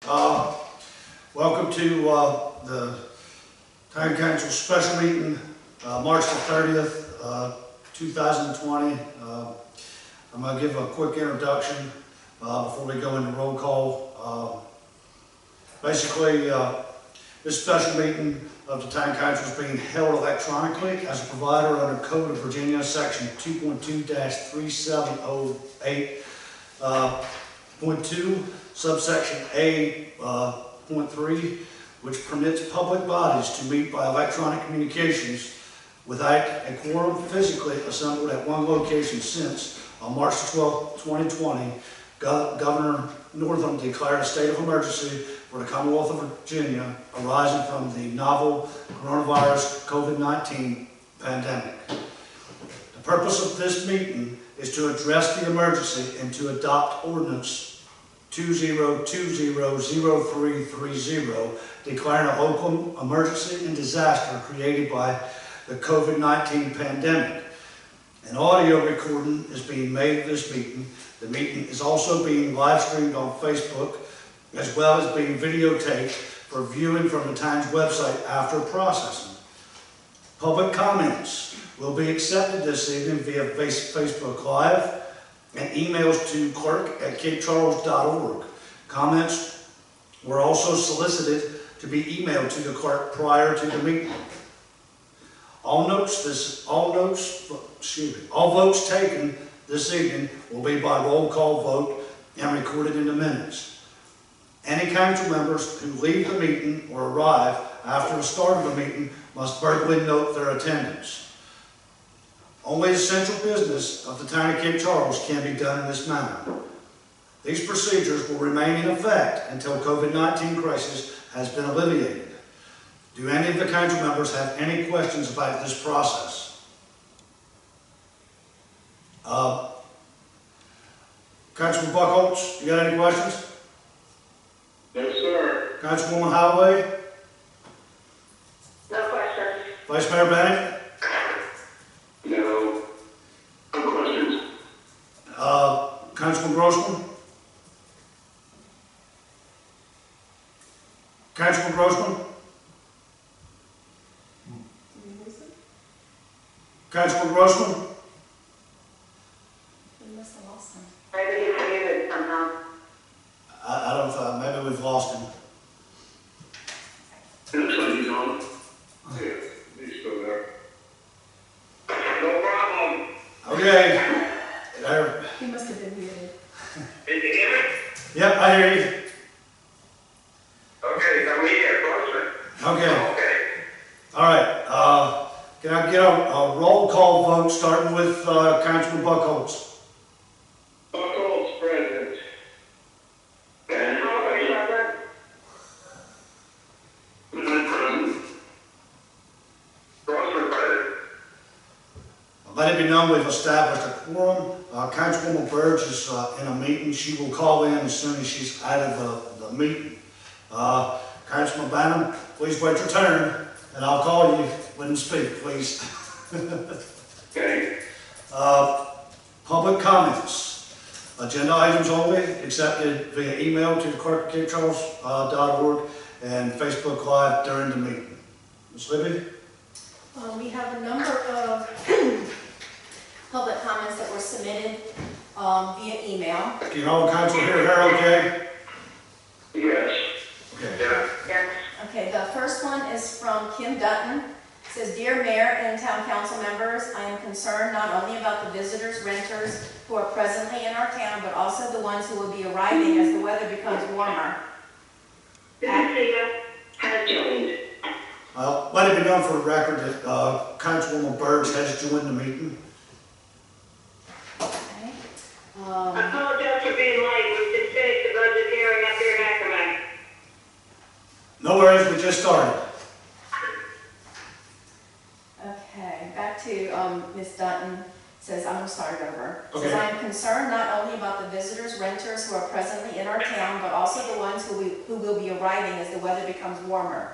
Welcome to the Town Council special meeting, March the 30th, 2020. I'm going to give a quick introduction before we go into roll call. Basically, this special meeting of the Town Council is being held electronically as a provider under Code of Virginia, Section 2.2-370.8.2, subsection A.3, which permits public bodies to meet by electronic communications without a quorum physically assembled at one location since, on March 12, 2020, Governor Northam declared a state of emergency for the Commonwealth of Virginia arising from the novel coronavirus COVID-19 pandemic. The purpose of this meeting is to address the emergency and to adopt ordinance 2020-0330, declaring a local emergency and disaster created by the COVID-19 pandemic. An audio recording is being made of this meeting. The meeting is also being live streamed on Facebook, as well as being videotaped for viewing from the Times website after processing. Public comments will be accepted this evening via Facebook Live and emails to clerk@capecharles.org. Comments were also solicited to be emailed to the clerk prior to the meeting. All votes taken this evening will be by roll call vote and recorded in the minutes. Any council members who leave the meeting or arrive after the start of the meeting must verbally note their attendance. Only essential business of the Town of Cape Charles can be done in this manner. These procedures will remain in effect until COVID-19 crisis has been alleviated. Do any of the council members have any questions about this process? Councilman Buckholz, you got any questions? No, sir. Councilwoman Holloway? No questions. Vice Mayor Bennett? No. No questions. Councilman Grossman? Councilman Grossman? Councilman Grossman? We must have lost him. Maybe he's muted somehow. I don't know, maybe we've lost him. It looks like he's on. Yeah, he's still there. No problem. Okay. There. He must have been muted. Did you hear me? Yep, I hear you. Okay, I'm here, closer. Okay. Okay. All right. Can I get a roll call vote starting with Councilman Buckholz? Buckholz present. And Holloway present. present. Grossman present. Let it be known we've established a quorum. Councilwoman Burge is in a meeting. She will call in as soon as she's out of the meeting. Councilman Bannum, please wait your turn, and I'll call you when you speak, please. Okay. Public comments. Agenda items only, accepted via email to the clerk@capecharles.org and Facebook Live during the meeting. Ms. Libby? We have a number of public comments that were submitted via email. Can all council hear her okay? Yes. Okay. Yeah. Yes. Okay, the first one is from Kim Dutton. It says, "Dear Mayor and Town Council members, I am concerned not only about the visitors, renters who are presently in our town, but also the ones who will be arriving as the weather becomes warmer. This is Tina. Has joined. Let it be known for the record that Councilwoman Burge has joined the meeting. Okay. I apologize for being late. We just finished the budget hearing up here in Ackerman. No worries, we just started. Okay, back to Ms. Dutton. Says, I'm going to start it over. Okay. Says, I am concerned not only about the visitors, renters who are presently in our town, but also the ones who will be arriving as the weather becomes warmer.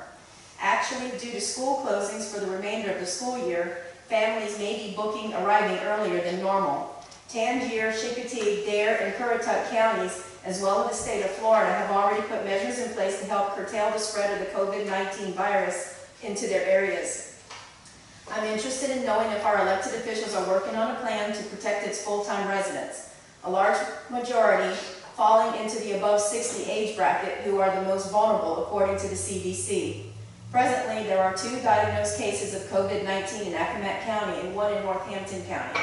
Actually, due to school closings for the remainder of the school year, families may be arriving earlier than normal. Tangier, Chicotee, Dare, and Currituck counties, as well as the state of Florida, have already put measures in place to help curtail the spread of the COVID-19 virus into their areas. I'm interested in knowing if our elected officials are working on a plan to protect its full-time residents, a large majority falling into the above 60 age bracket, who are the most vulnerable according to the CDC. Presently, there are 2 diagnosed cases of COVID-19 in Accomack County and 1 in Northampton County.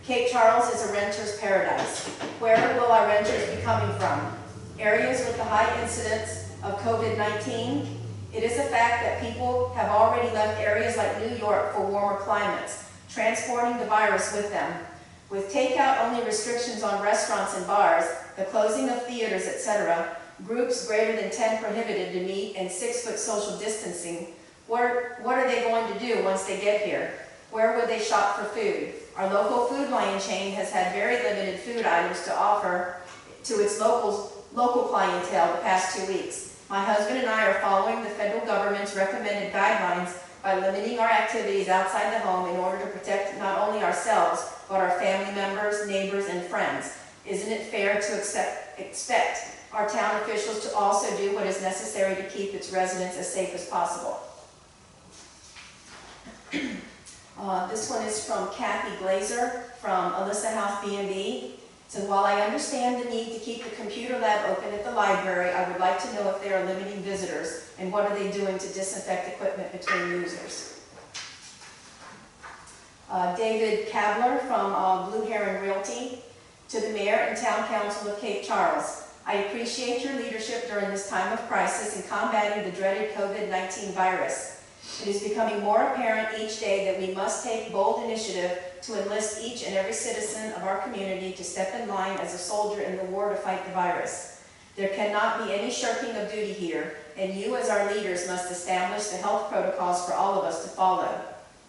Cape Charles is a renter's paradise. Where will our renters be coming from? Areas with the high incidence of COVID-19? It is a fact that people have already left areas like New York for warmer climates, transporting the virus with them. With takeout-only restrictions on restaurants and bars, the closing of theaters, etc., groups greater than 10 prohibited to meet, and 6-foot social distancing, what are they going to do once they get here? Where would they shop for food? Our local Food Lion chain has had very limited food items to offer to its local clientele the past 2 weeks. My husband and I are following the federal government's recommended guidelines by limiting our activities outside the home in order to protect not only ourselves, but our family members, neighbors, and friends. Isn't it fair to expect our town officials to also do what is necessary to keep its residents as safe as possible? This one is from Kathy Glazer from Alyssa House B&B. So while I understand the need to keep the computer lab open at the library, I would like to know if they are limiting visitors and what are they doing to disinfect equipment between users. David Kabler from Blue Heron Realty. To the Mayor and Town Council of Cape Charles, I appreciate your leadership during this time of crisis in combating the dreaded COVID-19 virus. It is becoming more apparent each day that we must take bold initiative to enlist each and every citizen of our community to step in line as a soldier in the war to fight the virus. There cannot be any shirking of duty here, and you as our leaders must establish the health protocols for all of us to follow.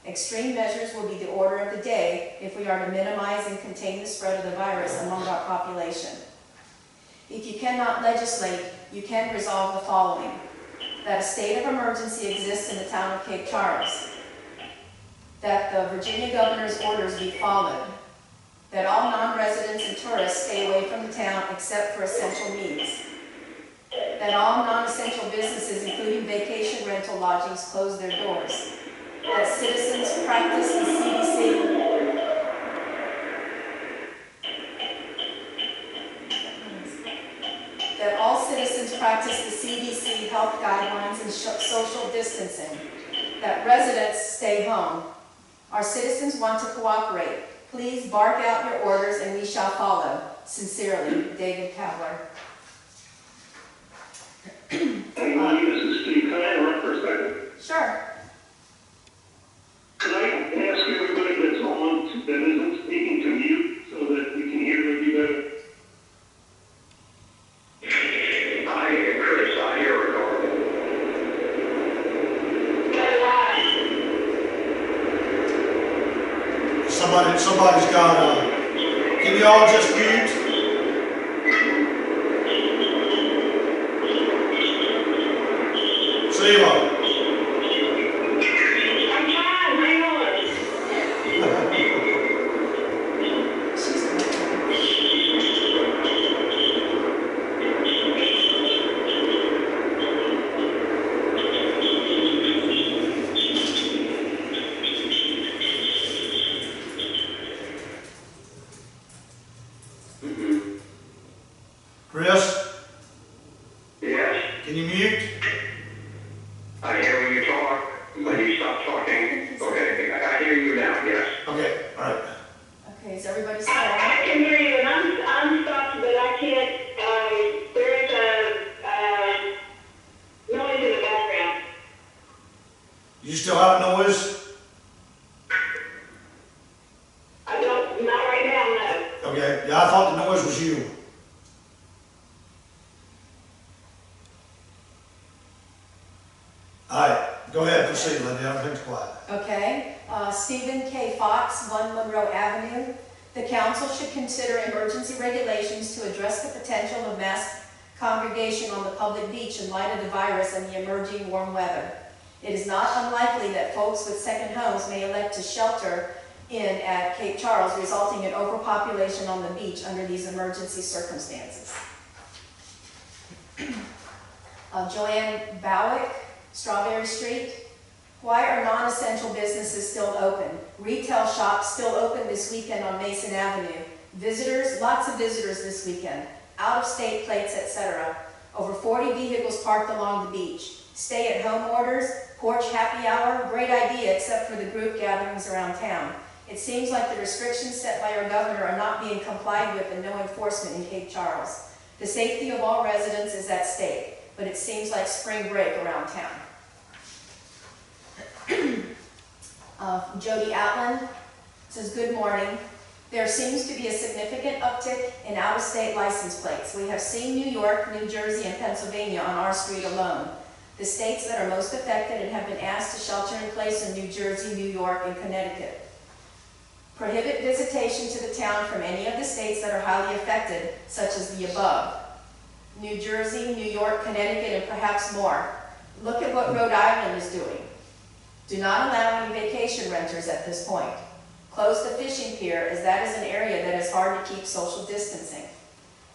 Extreme measures will be the order of the day if we are to minimize and contain the spread of the virus among our population. If you cannot legislate, you can resolve the following: that a state of emergency exists in the town of Cape Charles, that the Virginia governor's orders be followed, that all non-residents and tourists stay away from the town except for essential needs, that all non-essential businesses, including vacation rental lodgings, close their doors, that citizens practice the CDC that all citizens practice the CDC health guidelines and social distancing, that residents stay home. Our citizens want to cooperate. Please bark out your orders and we shall follow. Sincerely, David Kabler. Hey, Monty, this is Steve. Can I interrupt for a second? Sure. Could I ask everybody that's on that isn't speaking to mute so that we can hear maybe better? I hear Chris. I hear Ricardo. Somebody's got can you all just mute? Sheila. Chris? Yes, Can you mute? I hear when you talk. When you stop talking, okay, I hear you now. Yes. Okay, all right. Okay, is everybody still on? I can hear you, and I'm stopped, but I can't, there is a noise in the background. You still have noise? I don't, not right now, no. Okay, yeah, I thought the noise was you. All right, go ahead, proceed, Linda, everything's quiet. Okay, Stephen K. Fox, 1 Monroe Avenue. The council should consider emergency regulations to address the potential of mass congregation on the public beach in light of the virus and the emerging warm weather. It is not unlikely that folks with second homes may elect to shelter in at Cape Charles, resulting in overpopulation on the beach under these emergency circumstances. Joanne Bowick, Strawberry Street. Why are non-essential businesses still open? Retail shops still open this weekend on Mason Avenue. Visitors, lots of visitors this weekend. Out-of-state plates, etc. Over 40 vehicles parked along the beach. Stay-at-home orders, porch happy hour, great idea except for the group gatherings around town. It seems like the restrictions set by our governor are not being complied with and no enforcement in Cape Charles. The safety of all residents is at stake, but it seems like spring break around town. Jody Outland says, good morning. There seems to be a significant uptick in out-of-state license plates. We have seen New York, New Jersey, and Pennsylvania on our street alone. The states that are most affected and have been asked to shelter in place are New Jersey, New York, and Connecticut. Prohibit visitation to the town from any of the states that are highly affected, such as the above. New Jersey, New York, Connecticut, and perhaps more. Look at what Rhode Island is doing. Do not allow any vacation renters at this point. Close the fishing pier, as that is an area that is hard to keep social distancing.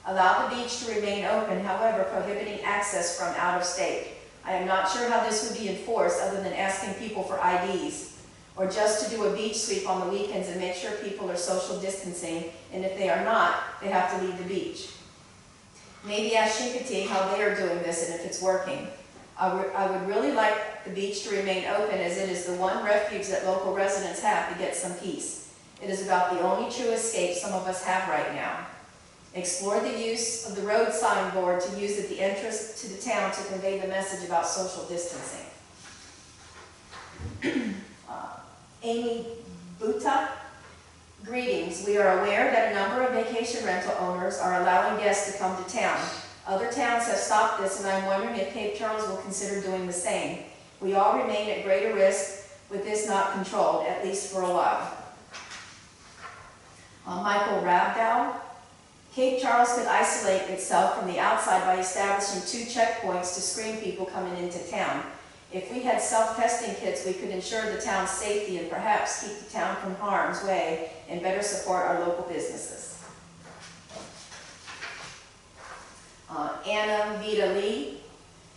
Allow the beach to remain open, however, prohibiting access from out of state. I am not sure how this would be enforced other than asking people for IDs, or just to do a beach sweep on the weekends and make sure people are social distancing, and if they are not, they have to leave the beach. Maybe ask Chincoteague how they are doing this and if it's working. I would really like the beach to remain open, as it is the one refuge that local residents have to get some peace. It is about the only true escape some of us have right now. Explore the use of the road signboard to use at the entrance to the town to convey the message about social distancing. Amy Buta, greetings. We are aware that a number of vacation rental owners are allowing guests to come to town. Other towns have stopped this, and I'm wondering if Cape Charles will consider doing the same. We all remain at greater risk with this not controlled, at least for a while. Michael Rabdow. Cape Charles could isolate itself from the outside by establishing 2 checkpoints to screen people coming into town. If we had self-testing kits, we could ensure the town's safety and perhaps keep the town from harm's way and better support our local businesses. Anna Vita Lee,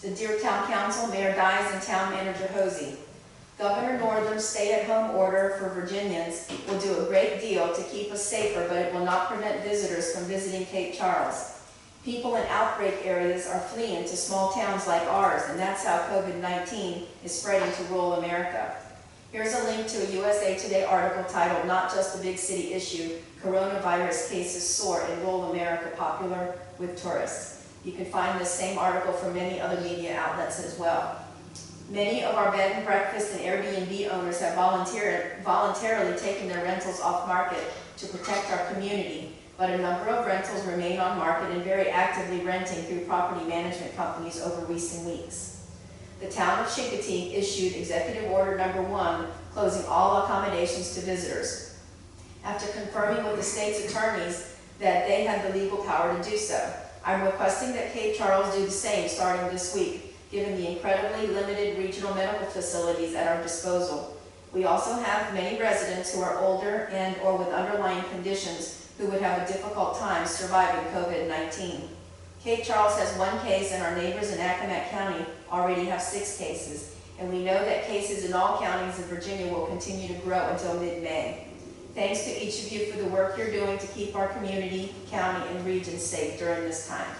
the Dear Town Council, Mayor Dyes, and Town Manager Hosey. Governor Northam's stay-at-home order for Virginians will do a great deal to keep us safer, but it will not prevent visitors from visiting Cape Charles. People in outbreak areas are fleeing to small towns like ours, and that's how COVID-19 is spreading to rural America. Here's a link to a USA Today article titled, "Not Just a Big City Issue, Coronavirus Cases Soar in Rural America, Popular with Tourists." You can find this same article from many other media outlets as well. Many of our bed and breakfast and Airbnb owners have voluntarily taken their rentals off market to protect our community, but a number of rentals remain on market and very actively renting through property management companies over recent weeks. The town of Chincoteague issued Executive Order Number 1, closing all accommodations to visitors, after confirming with the state's attorneys that they had the legal power to do so. I'm requesting that Cape Charles do the same starting this week, given the incredibly limited regional medical facilities at our disposal. We also have many residents who are older and or with underlying conditions who would have a difficult time surviving COVID-19. Cape Charles has 1 case, and our neighbors in Accomack County already have 6 cases, and we know that cases in all counties in Virginia will continue to grow until mid-May. Thanks to each of you for the work you're doing to keep our community, county, and region safe during this time.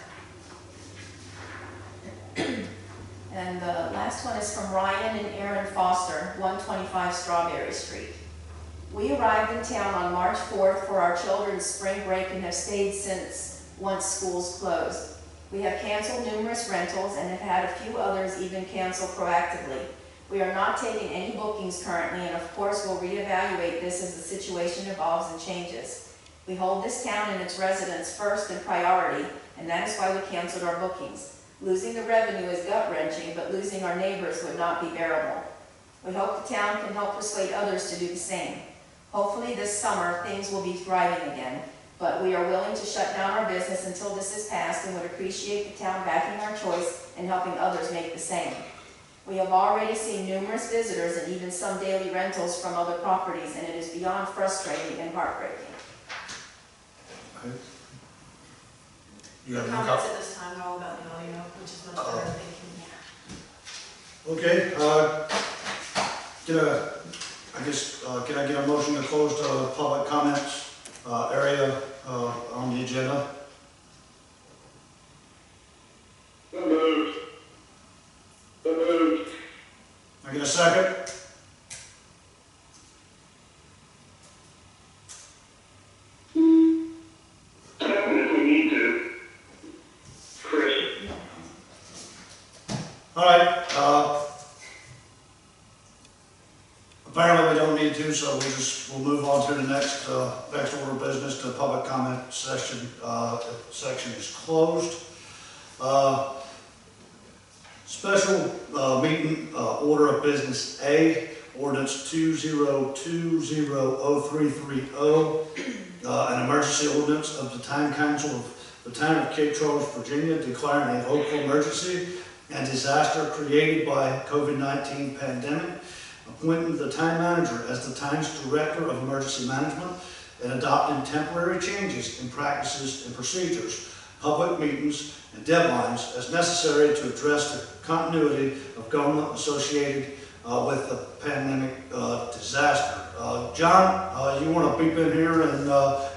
And the last one is from Ryan and Aaron Foster, 125 Strawberry Street. We arrived in town on March 4th for our children's spring break and have stayed since once schools closed. We have canceled numerous rentals and have had a few others even cancel proactively. We are not taking any bookings currently, and of course we'll reevaluate this as the situation evolves and changes. We hold this town and its residents first and priority, and that is why we canceled our bookings. Losing the revenue is gut-wrenching, but losing our neighbors would not be bearable. We hope the town can help persuade others to do the same. Hopefully this summer things will be thriving again, but we are willing to shut down our business until this is passed and would appreciate the town backing our choice and helping others make the same. We have already seen numerous visitors and even some daily rentals from other properties, and it is beyond frustrating and heartbreaking. Okay. You have any Comments at this time are all about the audio, which is much better, thank you. Okay, can I get a motion to close the public comments area on the agenda? So moved. So moved. Can I get a second? Second if we need to. Chris. All right, apparently we don't need to, so we'll move on to the next order of business. The public comment section is closed. Special meeting order of business A, ordinance 20200330, an emergency ordinance of the Town Council of the Town of Cape Charles, Virginia, declaring a local emergency and disaster created by COVID-19 pandemic, appointing the town manager as the town's director of emergency management, and adopting temporary changes in practices and procedures, public meetings, and deadlines as necessary to address the continuity of government associated with the pandemic disaster. John, you want to peep in here and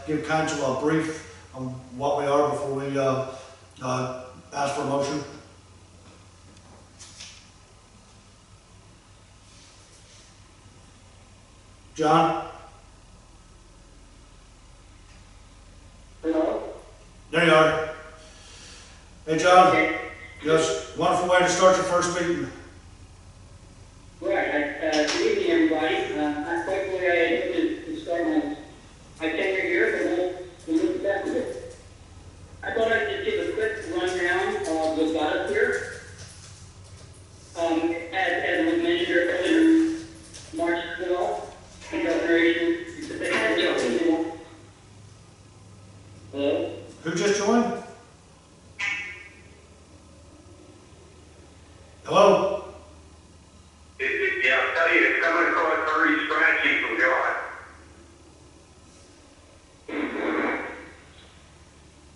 give council a brief on what we are before we ask for a motion? John? Hello? There you are. Hey, John. Okay. Yes, wonderful way to start your first meeting. Right, good evening, everybody. Hopefully I didn't to start my tenure here, but we'll move back with it. I thought I'd just give a quick rundown of what got us here. As was mentioned earlier, March 12th, inauguration. Hello? Who just joined? Hello? Yeah, I'll tell you, it's coming across very scratchy from God.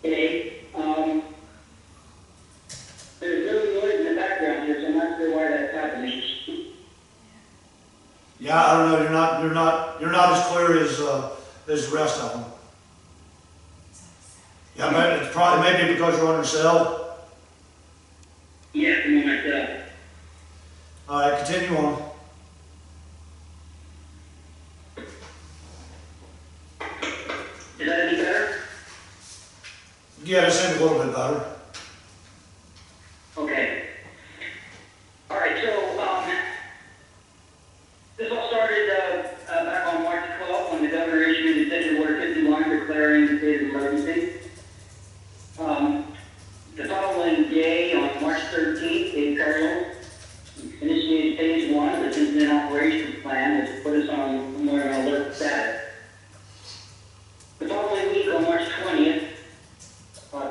Okay, there's no noise in the background here, so I'm not sure why that's happening. Yeah, I don't know. You're not as clear as the rest of them. Yeah, but it's probably maybe because you're on your cell. Yes, I'm on myself. All right, continue on. Is that any better? Yeah, that seemed a little bit better. Okay. All right, so this all started back on March 12th when the governor issued Executive Order 51 declaring the state of emergency. The following day, on March 13th, Cape Charles initiated phase 1 of the incident operations plan, which put us on more of an alert status. The following week, on March 20th,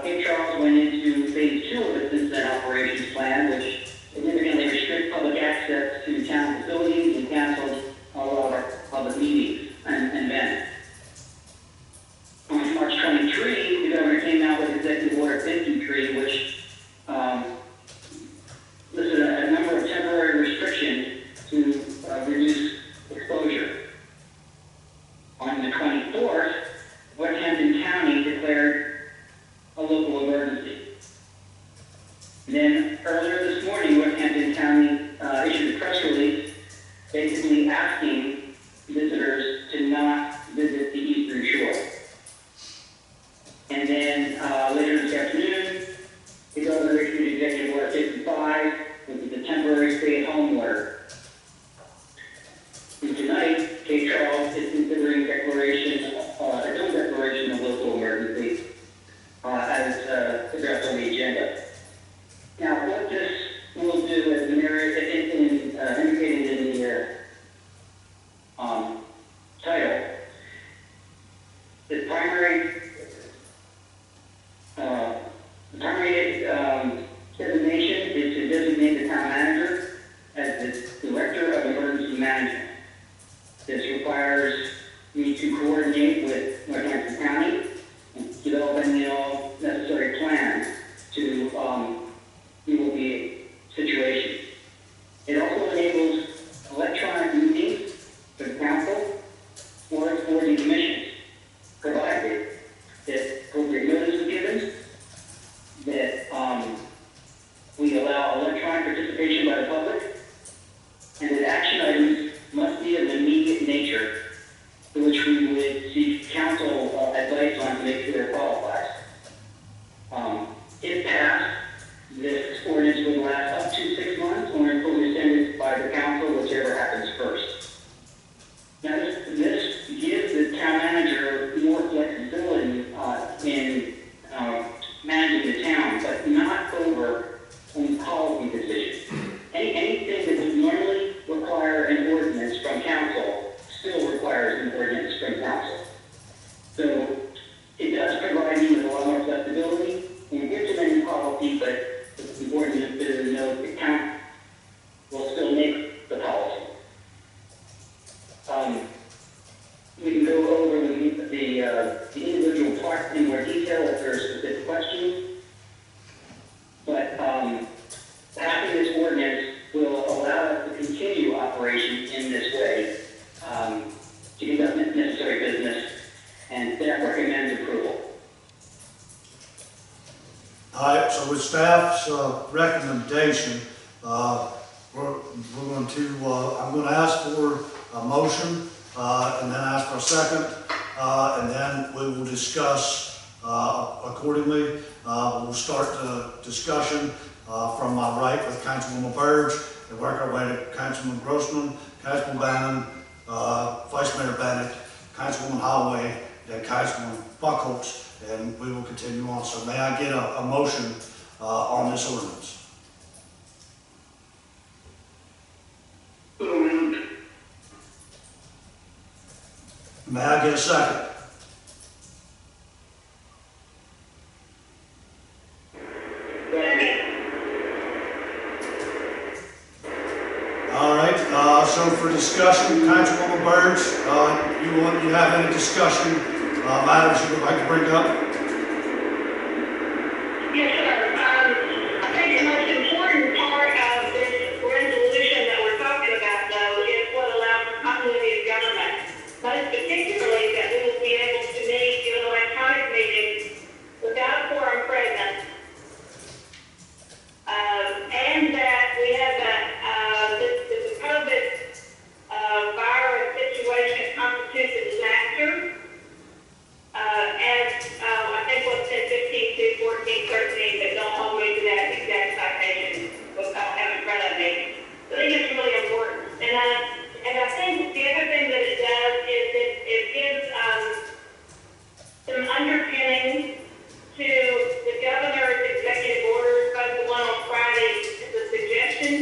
Cape Charles went into phase 2 of its incident operations plan, which significantly restricts public access to town facilities and canceled all of our public meetings and events. On March 23, the governor came out with Executive Order 53, which listed a number of temporary restrictions to reduce exposure. On the 24th, West Hampton County declared a local emergency. Then earlier this morning, West Hampton County issued a press release basically asking visitors to not visit the Eastern Shore. And then later this afternoon, the governor issued Executive Order 55, which is a temporary stay-at-home order. And tonight, Cape Charles is considering its own declaration of local emergency as addressed on the agenda. Now, what this will do, as indicated in the title, the primary designation is to designate the town manager the all necessary plan to deal with the situation. It also enables electronic meetings for the council or its boards and commissions, provided that appropriate notice is given, that we allow electronic participation by the public, and that action items must be of immediate nature, for which we would seek council advice on to make sure it qualifies. If passed, this ordinance would last up to 6 months or until rescinded by the council, whichever happens first. Now, this gives the town manager more flexibility in managing the town, but not over policy decisions. Anything that would normally require an ordinance from council still requires an ordinance from council. So it does provide you with a lot more flexibility in implementing policy, but it's important to note that council will still make the policy. We can go over the individual parts in more detail if there are specific questions, but passing this ordinance will allow us to continue operations in this way, to conduct necessary business, and staff recommends approval. All right, so with staff's recommendation, we're going to, I'm going to ask for a motion, and then ask for a second, and then we will discuss accordingly. We'll start the discussion from my right with Councilwoman Burge, and work our way to Councilman Grossman, Councilman Bannon, Vice Mayor Bennett, Councilwoman Holloway, then Councilman Buckholz, and we will continue on. So may I get a motion on this ordinance? May I get a second? All right, so for discussion, Councilwoman Burge, you have any discussion matters you would like to bring up? Yes, sir. I think the most important part of this resolution that we're talking about, though, is what allows for continuity of government. Most particularly that we will be able to meet in electronic meetings without a quorum present. And that we have the COVID virus situation constitutes a disaster. As I think what's in 15 to 14, 13, but don't hold me to that exact citation because I don't have it in front of me. I think it's really important. And I think the other thing that it does is it gives some underpinning to the governor's executive orders, both the one on Friday is a suggestion,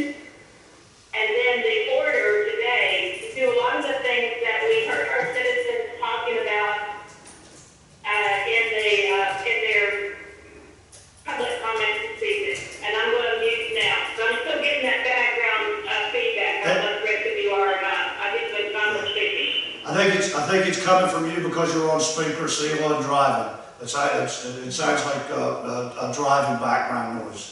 and then the order today to do a lot of the things that we heard our citizens talking about in their public comments this evening. And I'm going to mute now. So I'm still getting that background feedback. I don't know if the rest of you are or not. I didn't put time on speaking. I think it's coming from you because you're on speaker, so you're on driving. It sounds like a driving background noise.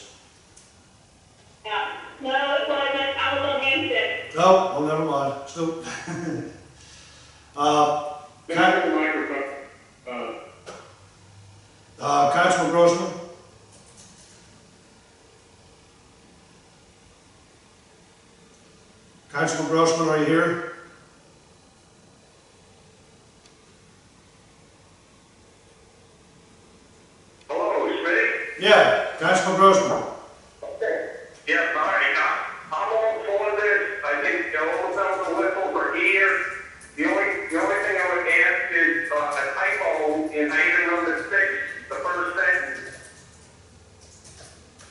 Yeah. No, it wasn't. I was on handset. Oh, well, never mind. Still. Back to the microphone. Councilman Grossman? Councilman Grossman, are you here? Hello, Smitty? Yeah, Councilman Grossman. Okay. Yeah, all right. I'm all for this. I think all bells and whistles are here. The only thing I would ask is a typo in item number 6, the first sentence.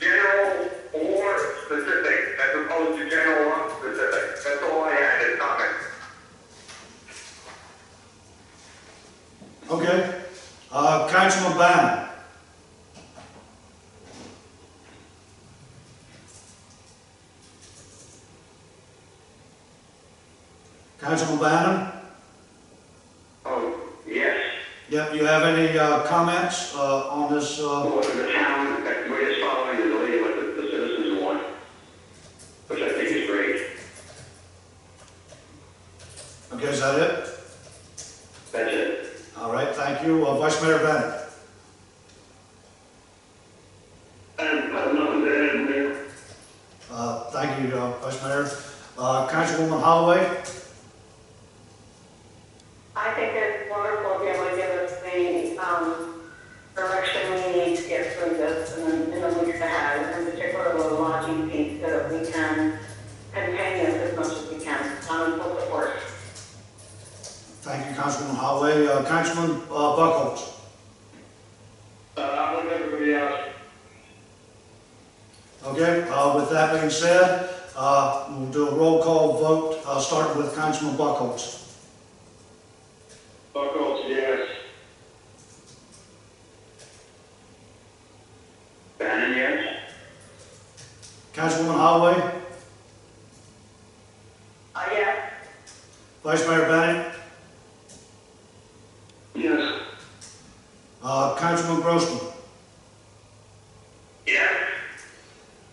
General or specific, as opposed to general or specific. That's all I had in comment. Okay. Councilman Bannon. Councilman Bannon? Oh, yes. Yep, you have any comments on this? Well, the town, we're just following the lead of what the citizens want, which I think is great. Okay, is that it? That's it. All right, thank you. Vice Mayor Bennett. I have nothing to add, Mayor. Thank you, Vice Mayor. Councilwoman Holloway? I think it's wonderful to be able to give us the direction we need to get through this in the weeks ahead, in particular the lodging piece, so that we can contain this as much as we can. I'm in full support. Thank you, Councilwoman Holloway. Councilman Buckholz? I'm with everybody else. Okay, with that being said, we'll do a roll call vote, starting with Councilman Buckholz. Buckholz, yes. Bannon, yes. Councilwoman Holloway? Yes. Vice Mayor Bennett? Yes. Councilman Grossman? Yes.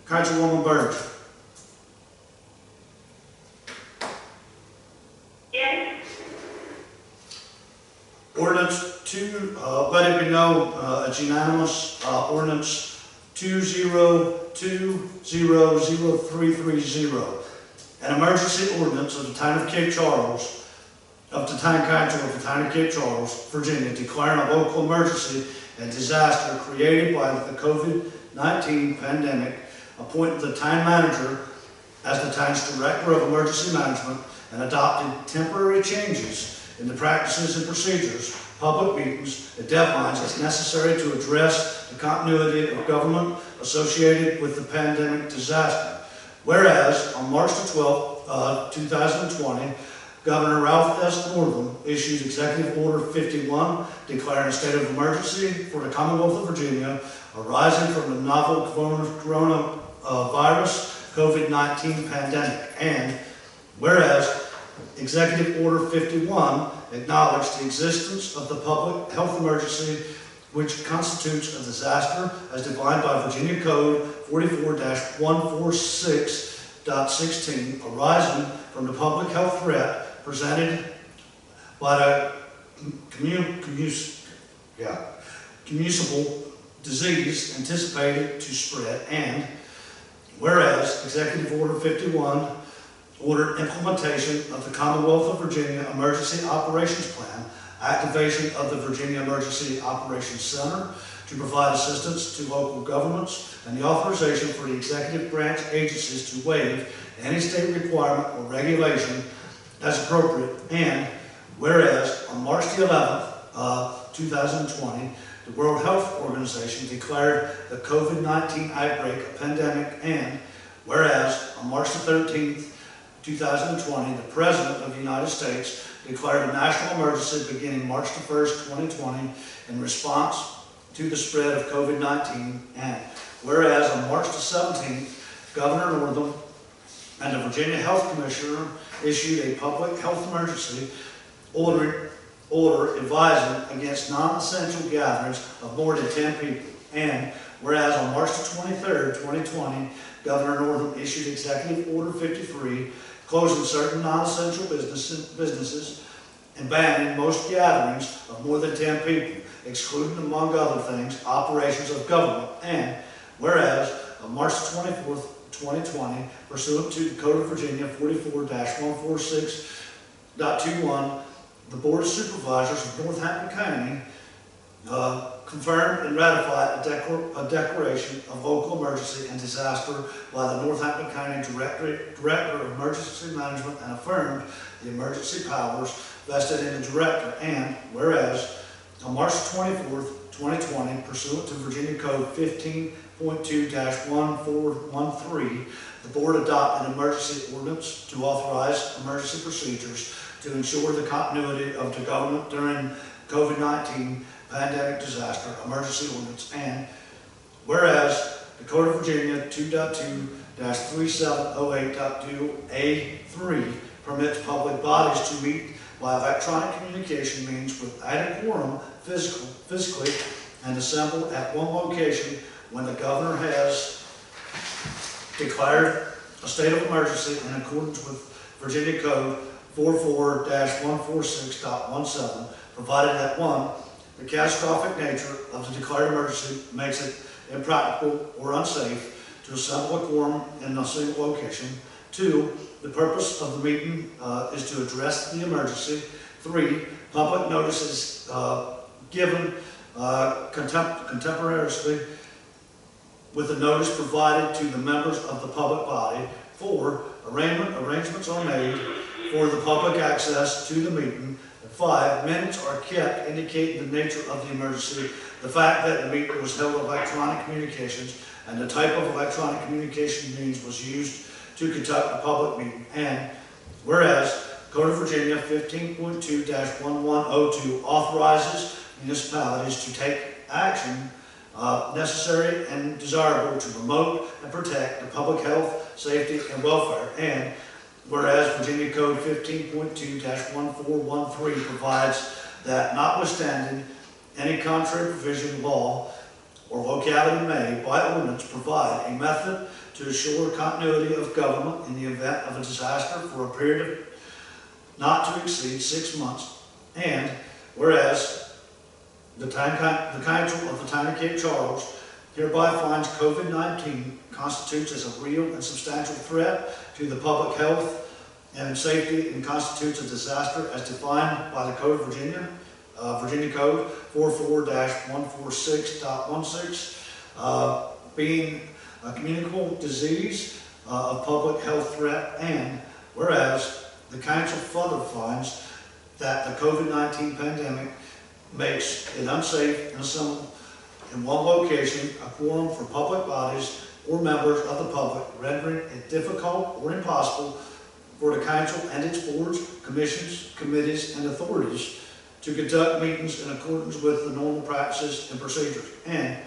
Councilwoman Burge? Yes. Ordinance 2, let it be known, it's unanimous, ordinance 202-00330. An emergency ordinance of the Town of Cape Charles, of the Town Council of the Town of Cape Charles, Virginia, declaring a local emergency and disaster created by the COVID-19 pandemic, appointing the town manager as the town's director of emergency management, and adopting temporary changes in the practices and procedures, public meetings, and deadlines as necessary to address the continuity of government associated with the pandemic disaster. Whereas on March the 12th, 2020, Governor Ralph S. Northam issued Executive Order 51, declaring a state of emergency for the Commonwealth of Virginia, arising from the novel coronavirus COVID-19 pandemic. And whereas Executive Order 51 acknowledged the existence of the public health emergency which constitutes a disaster as defined by Virginia Code 44-146.16, arising from the public health threat presented by the communicable disease anticipated to spread. And whereas Executive Order 51 ordered implementation of the Commonwealth of Virginia Emergency Operations Plan, activation of the Virginia Emergency Operations Center to provide assistance to local governments, and the authorization for the executive branch agencies to waive any state requirement or regulation as appropriate. And whereas on March the 11th, 2020, the World Health Organization declared the COVID-19 outbreak a pandemic. And whereas on March the 13th, 2020, the President of the United States declared a national emergency beginning March the 1st, 2020, in response to the spread of COVID-19. And whereas on March the 17th, Governor Northam and the Virginia Health Commissioner issued a public health emergency order advising against non-essential gatherings of more than 10 people. And whereas on March the 23rd, 2020, Governor Northam issued Executive Order 53, closing certain non-essential businesses and banning most gatherings of more than 10 people, excluding, among other things, operations of government. And whereas on March 24th, 2020, pursuant to the Code of Virginia 44-146.21, the Board of Supervisors of Northampton County confirmed and ratified a declaration of local emergency and disaster by the Northampton County Director of Emergency Management, and affirmed the emergency powers vested in the Director. And whereas on March 24th, 2020, pursuant to Virginia Code 15.2-1413, the Board adopted an emergency ordinance to authorize emergency procedures to ensure the continuity of the government during COVID-19 pandemic disaster emergency ordinance. And whereas the Code of Virginia 2.2-3708.2A3 permits public bodies to meet by electronic communication means without a quorum physically and assemble at one location when the governor has declared a state of emergency in accordance with Virginia Code 44-146.17, provided that 1, the catastrophic nature of the declared emergency makes it impractical or unsafe to assemble a quorum in a single location. 2, the purpose of the meeting is to address the emergency. 3, public notices given contemporaneously with the notice provided to the members of the public body. 4, arrangements are made for the public access to the meeting. 5, minutes are kept indicating the nature of the emergency, the fact that the meeting was held with electronic communications, and the type of electronic communication means was used to conduct a public meeting. And whereas Code of Virginia 15.2-1102 authorizes municipalities to take action necessary and desirable to promote and protect the public health, safety, and welfare. And whereas Virginia Code 15.2-1413 provides that notwithstanding any contrary provision of law or locality may, by ordinance, provide a method to assure continuity of government in the event of a disaster for a period of not to exceed 6 months. And whereas the Council of the Town of Cape Charles hereby finds COVID-19 constitutes as a real and substantial threat to the public health and safety and constitutes a disaster as defined by the Code of Virginia, Virginia Code 44-146.16, being a communicable disease of public health threat. And whereas the Council further finds that the COVID-19 pandemic makes it unsafe and assemble in one location a quorum for public bodies or members of the public, rendering it difficult or impossible for the Council and its boards, commissions, committees, and authorities to conduct meetings in accordance with the normal practices and procedures. And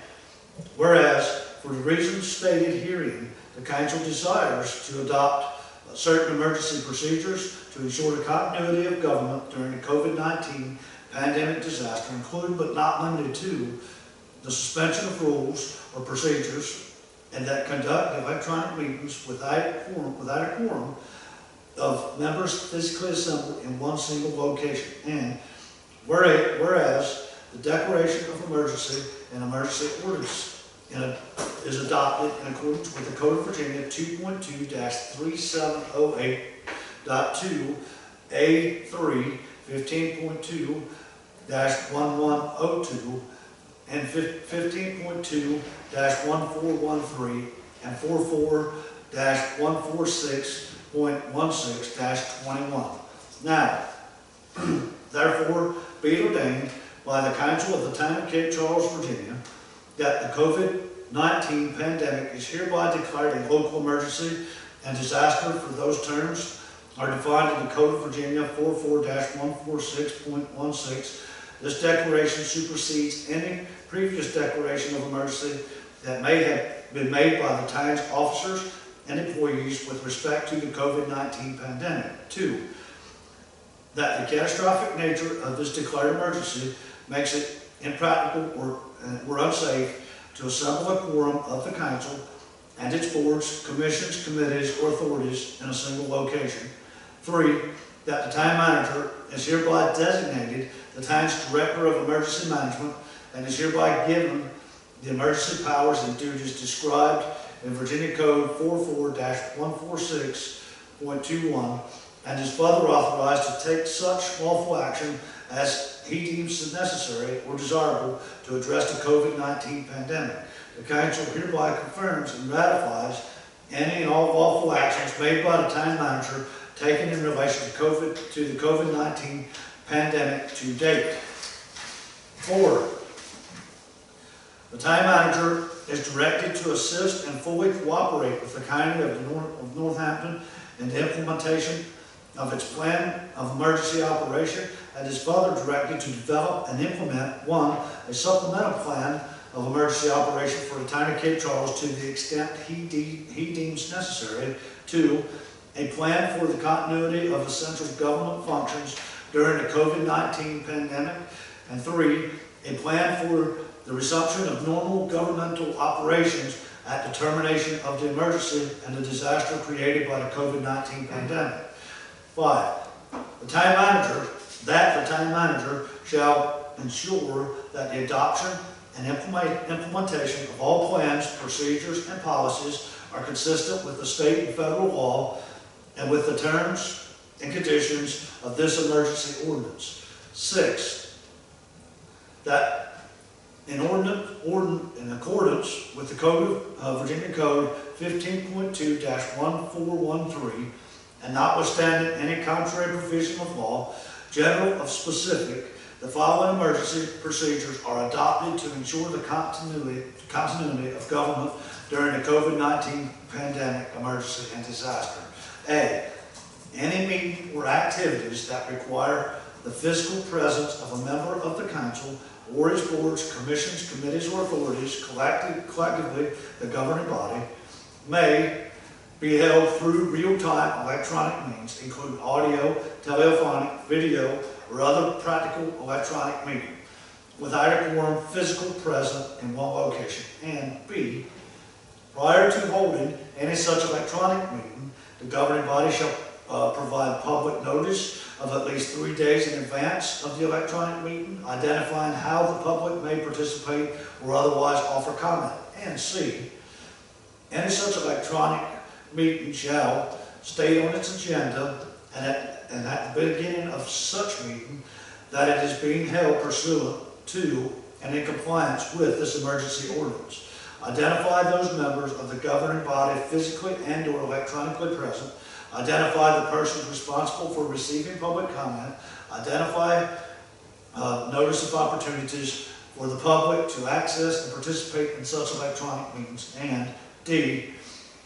whereas, for the reasons stated herein, the Council desires to adopt certain emergency procedures to ensure the continuity of government during the COVID-19 pandemic disaster, including but not limited to the suspension of rules or procedures, and that conduct electronic meetings without a quorum of members physically assembled in one single location. And whereas the declaration of emergency and emergency ordinance is adopted in accordance with the Code of Virginia 2.2-3708.2 A3, 15.2-1102, and 15.2-1413, and 44-146.16-21. Now, therefore, be it ordained by the Council of the Town of Cape Charles, Virginia, that the COVID-19 pandemic is hereby declared a local emergency and disaster for those terms are defined in the Code of Virginia 44-146.16. This declaration supersedes any previous declaration of emergency that may have been made by the town's officers and employees with respect to the COVID-19 pandemic. 2, that the catastrophic nature of this declared emergency makes it impractical or unsafe to assemble a quorum of the Council and its boards, commissions, committees, or authorities in a single location. 3, that the town manager is hereby designated the town's director of emergency management and is hereby given the emergency powers and duties described in Virginia Code 44-146.21 and is further authorized to take such lawful action as he deems necessary or desirable to address the COVID-19 pandemic. The Council hereby confirms and ratifies any and all lawful actions made by the town manager taken in relation to the COVID-19 pandemic to date. 4, the town manager is directed to assist and fully cooperate with the County of Northampton in the implementation of its plan of emergency operation and is further directed to develop and implement 1, a supplemental plan of emergency operation for the Town of Cape Charles to the extent he deems necessary. 2, a plan for the continuity of essential government functions during the COVID-19 pandemic And 3, a plan for the resumption of normal governmental operations at the termination of the emergency and the disaster created by the COVID-19 pandemic. 5, the town manager shall ensure that the adoption and implementation of all plans, procedures, and policies are consistent with the state and federal law and with the terms and conditions of this emergency ordinance. 6, that in accordance with the Virginia Code 15.2-1413, and notwithstanding any contrary provision of law, general of specific, the following emergency procedures are adopted to ensure the continuity of government during the COVID-19 pandemic emergency and disaster. A, any meeting or activities that require the physical presence of a member of the council or its boards, commissions, committees, or authorities, collectively the governing body, may be held through real-time electronic means, including audio, telephonic, video, or other practical electronic media, without a quorum physical present in one location. And B, prior to holding any such electronic meeting, the governing body shall provide public notice of at least 3 days in advance of the electronic meeting, identifying how the public may participate or otherwise offer comment. And C, any such electronic meeting shall state on its agenda and at the beginning of such meeting that it is being held pursuant to and in compliance with this emergency ordinance. Identify those members of the governing body physically and or electronically present. Identify the persons responsible for receiving public comment. Identify notice of opportunities for the public to access and participate in such electronic meetings. And D,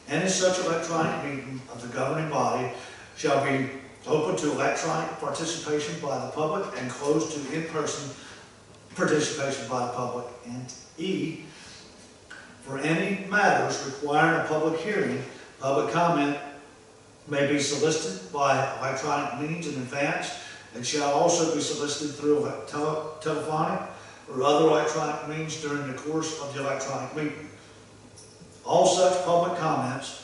any such electronic meeting of the governing body shall be open to electronic participation by the public and closed to in-person participation by the public. And E, for any matters requiring a public hearing, public comment may be solicited by electronic means in advance and shall also be solicited through telephonic or other electronic means during the course of the electronic meeting. All such public comments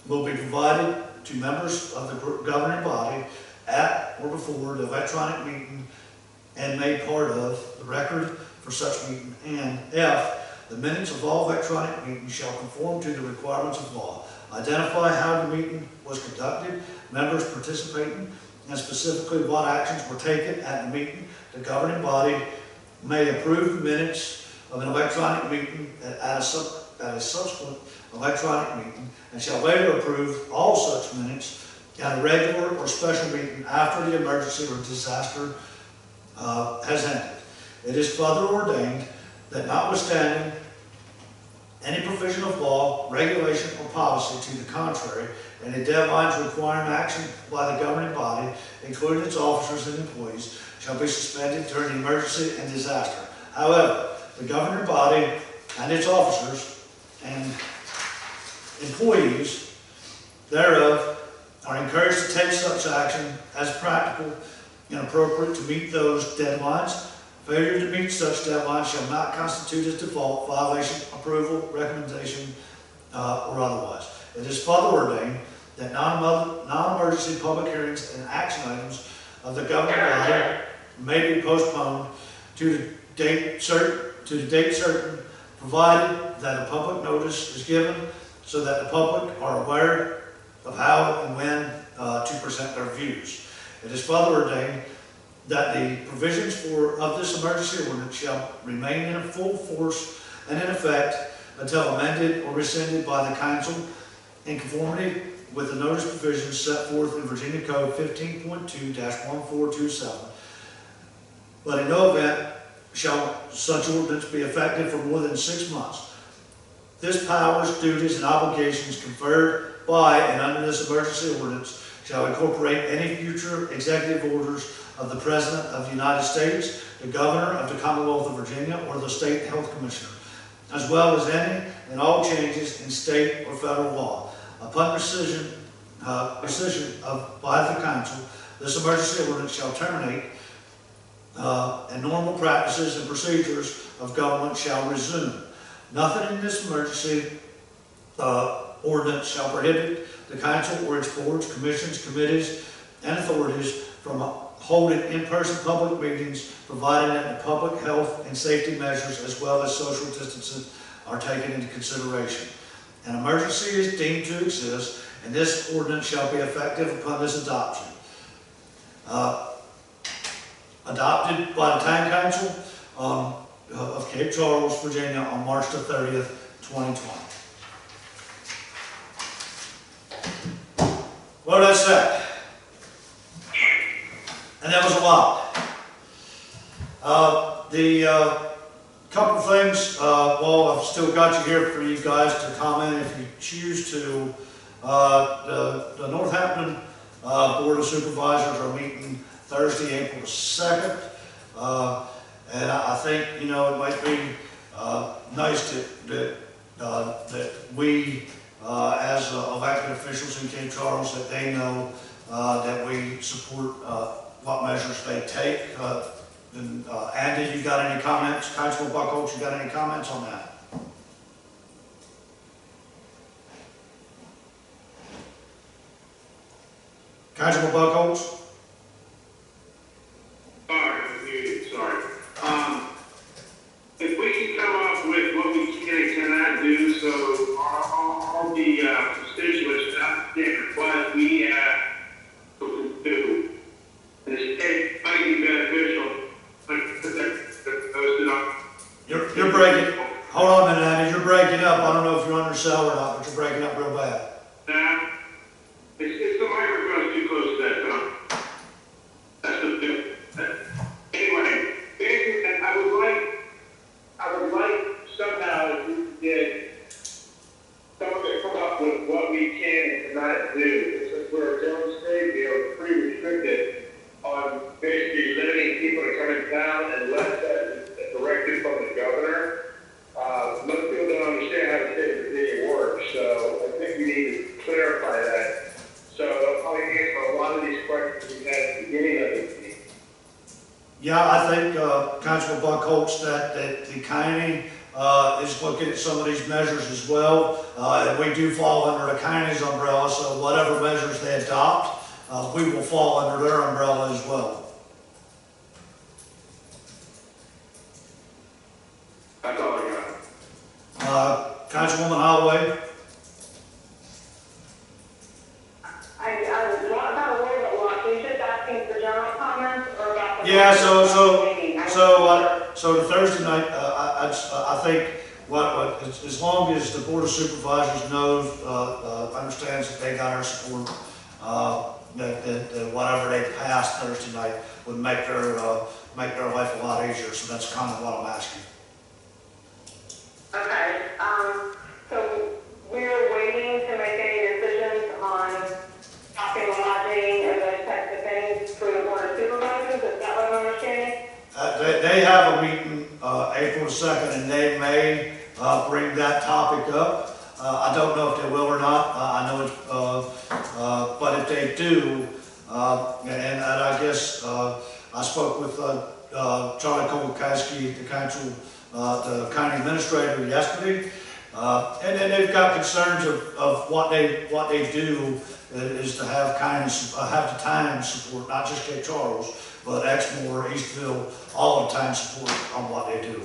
will be provided to members of the governing body at or before the electronic meeting and made part of the record for such meeting. And F, the minutes of all electronic meetings shall conform to the requirements of law. Identify how the meeting was conducted, members participating, and specifically what actions were taken at the meeting. The governing body may approve the minutes of an electronic meeting at a subsequent electronic meeting and shall later approve all such minutes at a regular or special meeting after the emergency or disaster has ended. It is further ordained that notwithstanding any provision of law, regulation, or policy to the contrary, any deadlines requiring action by the governing body, including its officers and employees, shall be suspended during the emergency and disaster. However, the governing body and its officers and employees thereof are encouraged to take such action as practical and appropriate to meet those deadlines. Failure to meet such deadlines shall not constitute as default, violation, approval, recommendation, or otherwise. It is further ordained that non-emergency public hearings and action items of the governing body may be postponed to the date certain, provided that a public notice is given so that the public are aware of how and when to present their views. It is further ordained that the provisions of this emergency ordinance shall remain in full force and in effect until amended or rescinded by the council in conformity with the notice provisions set forth in Virginia Code 15.2-1427. But in no event shall such ordinance be effective for more than 6 months. This powers, duties, and obligations conferred by and under this emergency ordinance shall incorporate any future executive orders of the President of the United States, the Governor of the Commonwealth of Virginia, or the State Health Commissioner, as well as any and all changes in state or federal law. Upon decision by the Council, this emergency ordinance shall terminate and normal practices and procedures of government shall resume. Nothing in this emergency ordinance shall prohibit the council or its boards, commissions, committees, and authorities from holding in-person public meetings, providing that the public health and safety measures as well as social distancing are taken into consideration. An emergency is deemed to exist, and this ordinance shall be effective upon this adoption. Adopted by the Town Council of Cape Charles, Virginia on March the 30th, 2020. What did I say? And that was a lot. Couple of things, well, I've still got you here for you guys to comment if you choose to. The Northampton Board of Supervisors are meeting Thursday, April 2nd. And I think, you know, it might be nice that we, as elected officials in Cape Charles, that they know that we support what measures they take. Andy, you got any comments? Councilman Buckholz, you got any comments on that? Councilman Buckholz? Sorry. If we can come up with what we can and cannot do, so all the constituents can request we do. And it might be beneficial. You're breaking, hold on a minute, Andy, you're breaking up. I don't know if you're on your cell or not, but you're breaking up real bad. Now, it's the microphone's too close to that, Tom. That's the thing. Anyway, I would like somehow if we did someone to come up with what we can and cannot do. Since we're a town state, we are pretty restricted on basically limiting people to coming down unless that's directed from the governor. Most people don't understand how the state of Virginia works, so I think we need to clarify that. So I'll probably answer a lot of these questions we had at the beginning of the meeting. Yeah, I think, Councilman Buckholz, that the county is looking at some of these measures as well. And we do fall under the county's umbrella, so whatever measures they adopt, we will fall under their umbrella as well. That's all I got. Councilwoman Holloway? I was not about a little bit lost. Are you just asking for general comments or about the? Yeah, meeting? so the Thursday night, I think as long as the Board of Supervisors knows, understands that they got our support, that whatever they pass Thursday night would make their life a lot easier. So that's kind of what I'm asking. Okay, so we're waiting to make any decisions on stopping lodging and those types of things for the Board of Supervisors, is that what I'm understanding? They have a meeting April 2nd, and they may bring that topic up. I don't know if they will or not. I know it's, but if they do, and I guess I spoke with Charlie Kolakowski, the council, the county administrator yesterday, and then they've got concerns of what they do is to have have the time support, not just Cape Charles, but Exmoor, Eastville, all of the time support on what they do.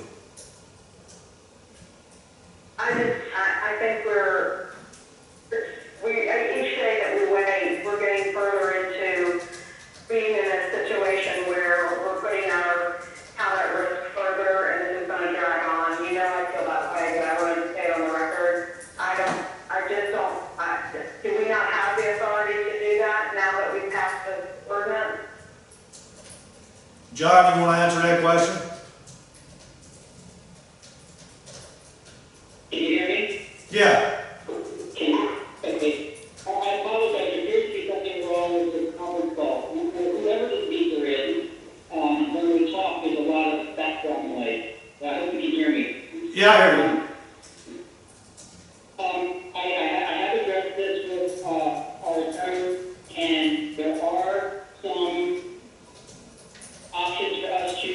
I think each day that we wait, we're getting further into being in a situation where we're putting our town at risk further, and this is going to drag on. You know, I feel that way, but I want to stay on the record. Do we not have the authority to do that now that we've passed this ordinance? John, you want to answer that question? Can you hear me? Yeah. Okay. I apologize. There appears to be something wrong with the conference call. Whoever the speaker is, when we talk, there's a lot of background noise. I hope you can hear me. Yeah, I hear you. I have addressed this with our attorney, and there are some options for us to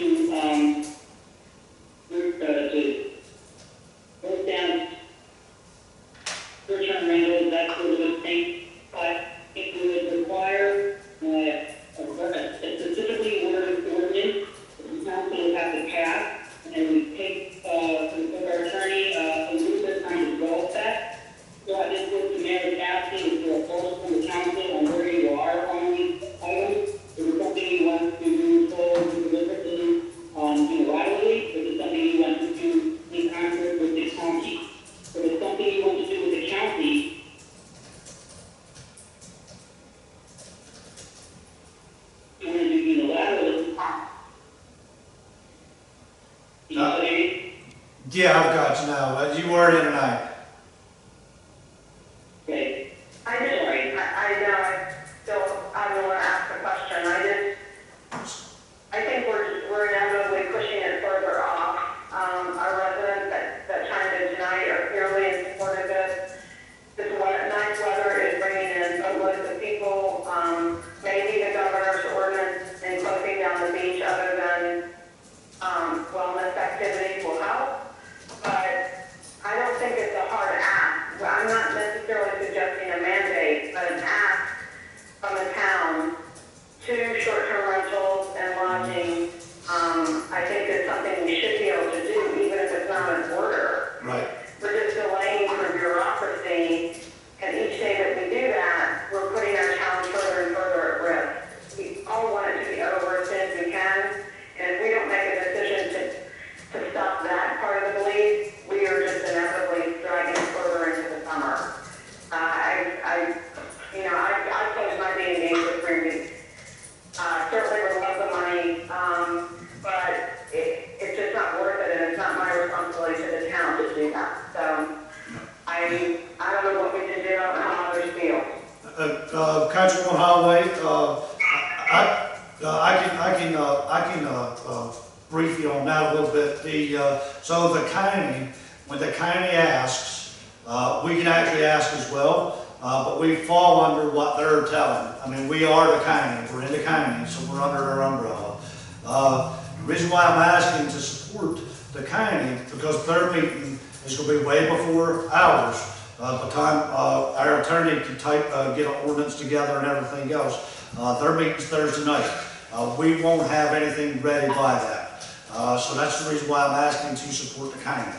you were here tonight. Okay. I just, I know, I don't want to ask a question, I think we're inevitably pushing it further off. Our residents that chimed in tonight are clearly in support of this. This nice weather is bringing in a list of people, maybe the governor's ordinance in closing down the beach other than, wellness activities will help. But I don't think it's a hard ask. Well, I'm not necessarily suggesting a mandate, but an ask from the town to short-term rentals and lodging, I think is something we should be able to do, even if it's not an order. Right. We're just delaying for bureaucracy, and each day that we do that, we're putting our town further and further at risk. We all want it to be over as soon as we can, and if we don't make a decision to stop that part of the bleed, we are just inevitably dragging further into the summer. I closed my B&B for 3 weeks. Certainly would love the money, but it's just not worth it, and it's not my responsibility to the town to do that. So I don't know what we can do, I don't know how others feel. Councilwoman Holloway, I can brief you on that a little bit. So the county, when the county asks, we can actually ask as well, but we fall under what they're telling. I mean, we are the county, we're in the county, so we're under their umbrella. The reason why I'm asking to support the county, because their meeting is going to be way before ours. By the time our attorney can get an ordinance together and everything else, their meeting's Thursday night. We won't have anything ready by that. So that's the reason why I'm asking to support the county.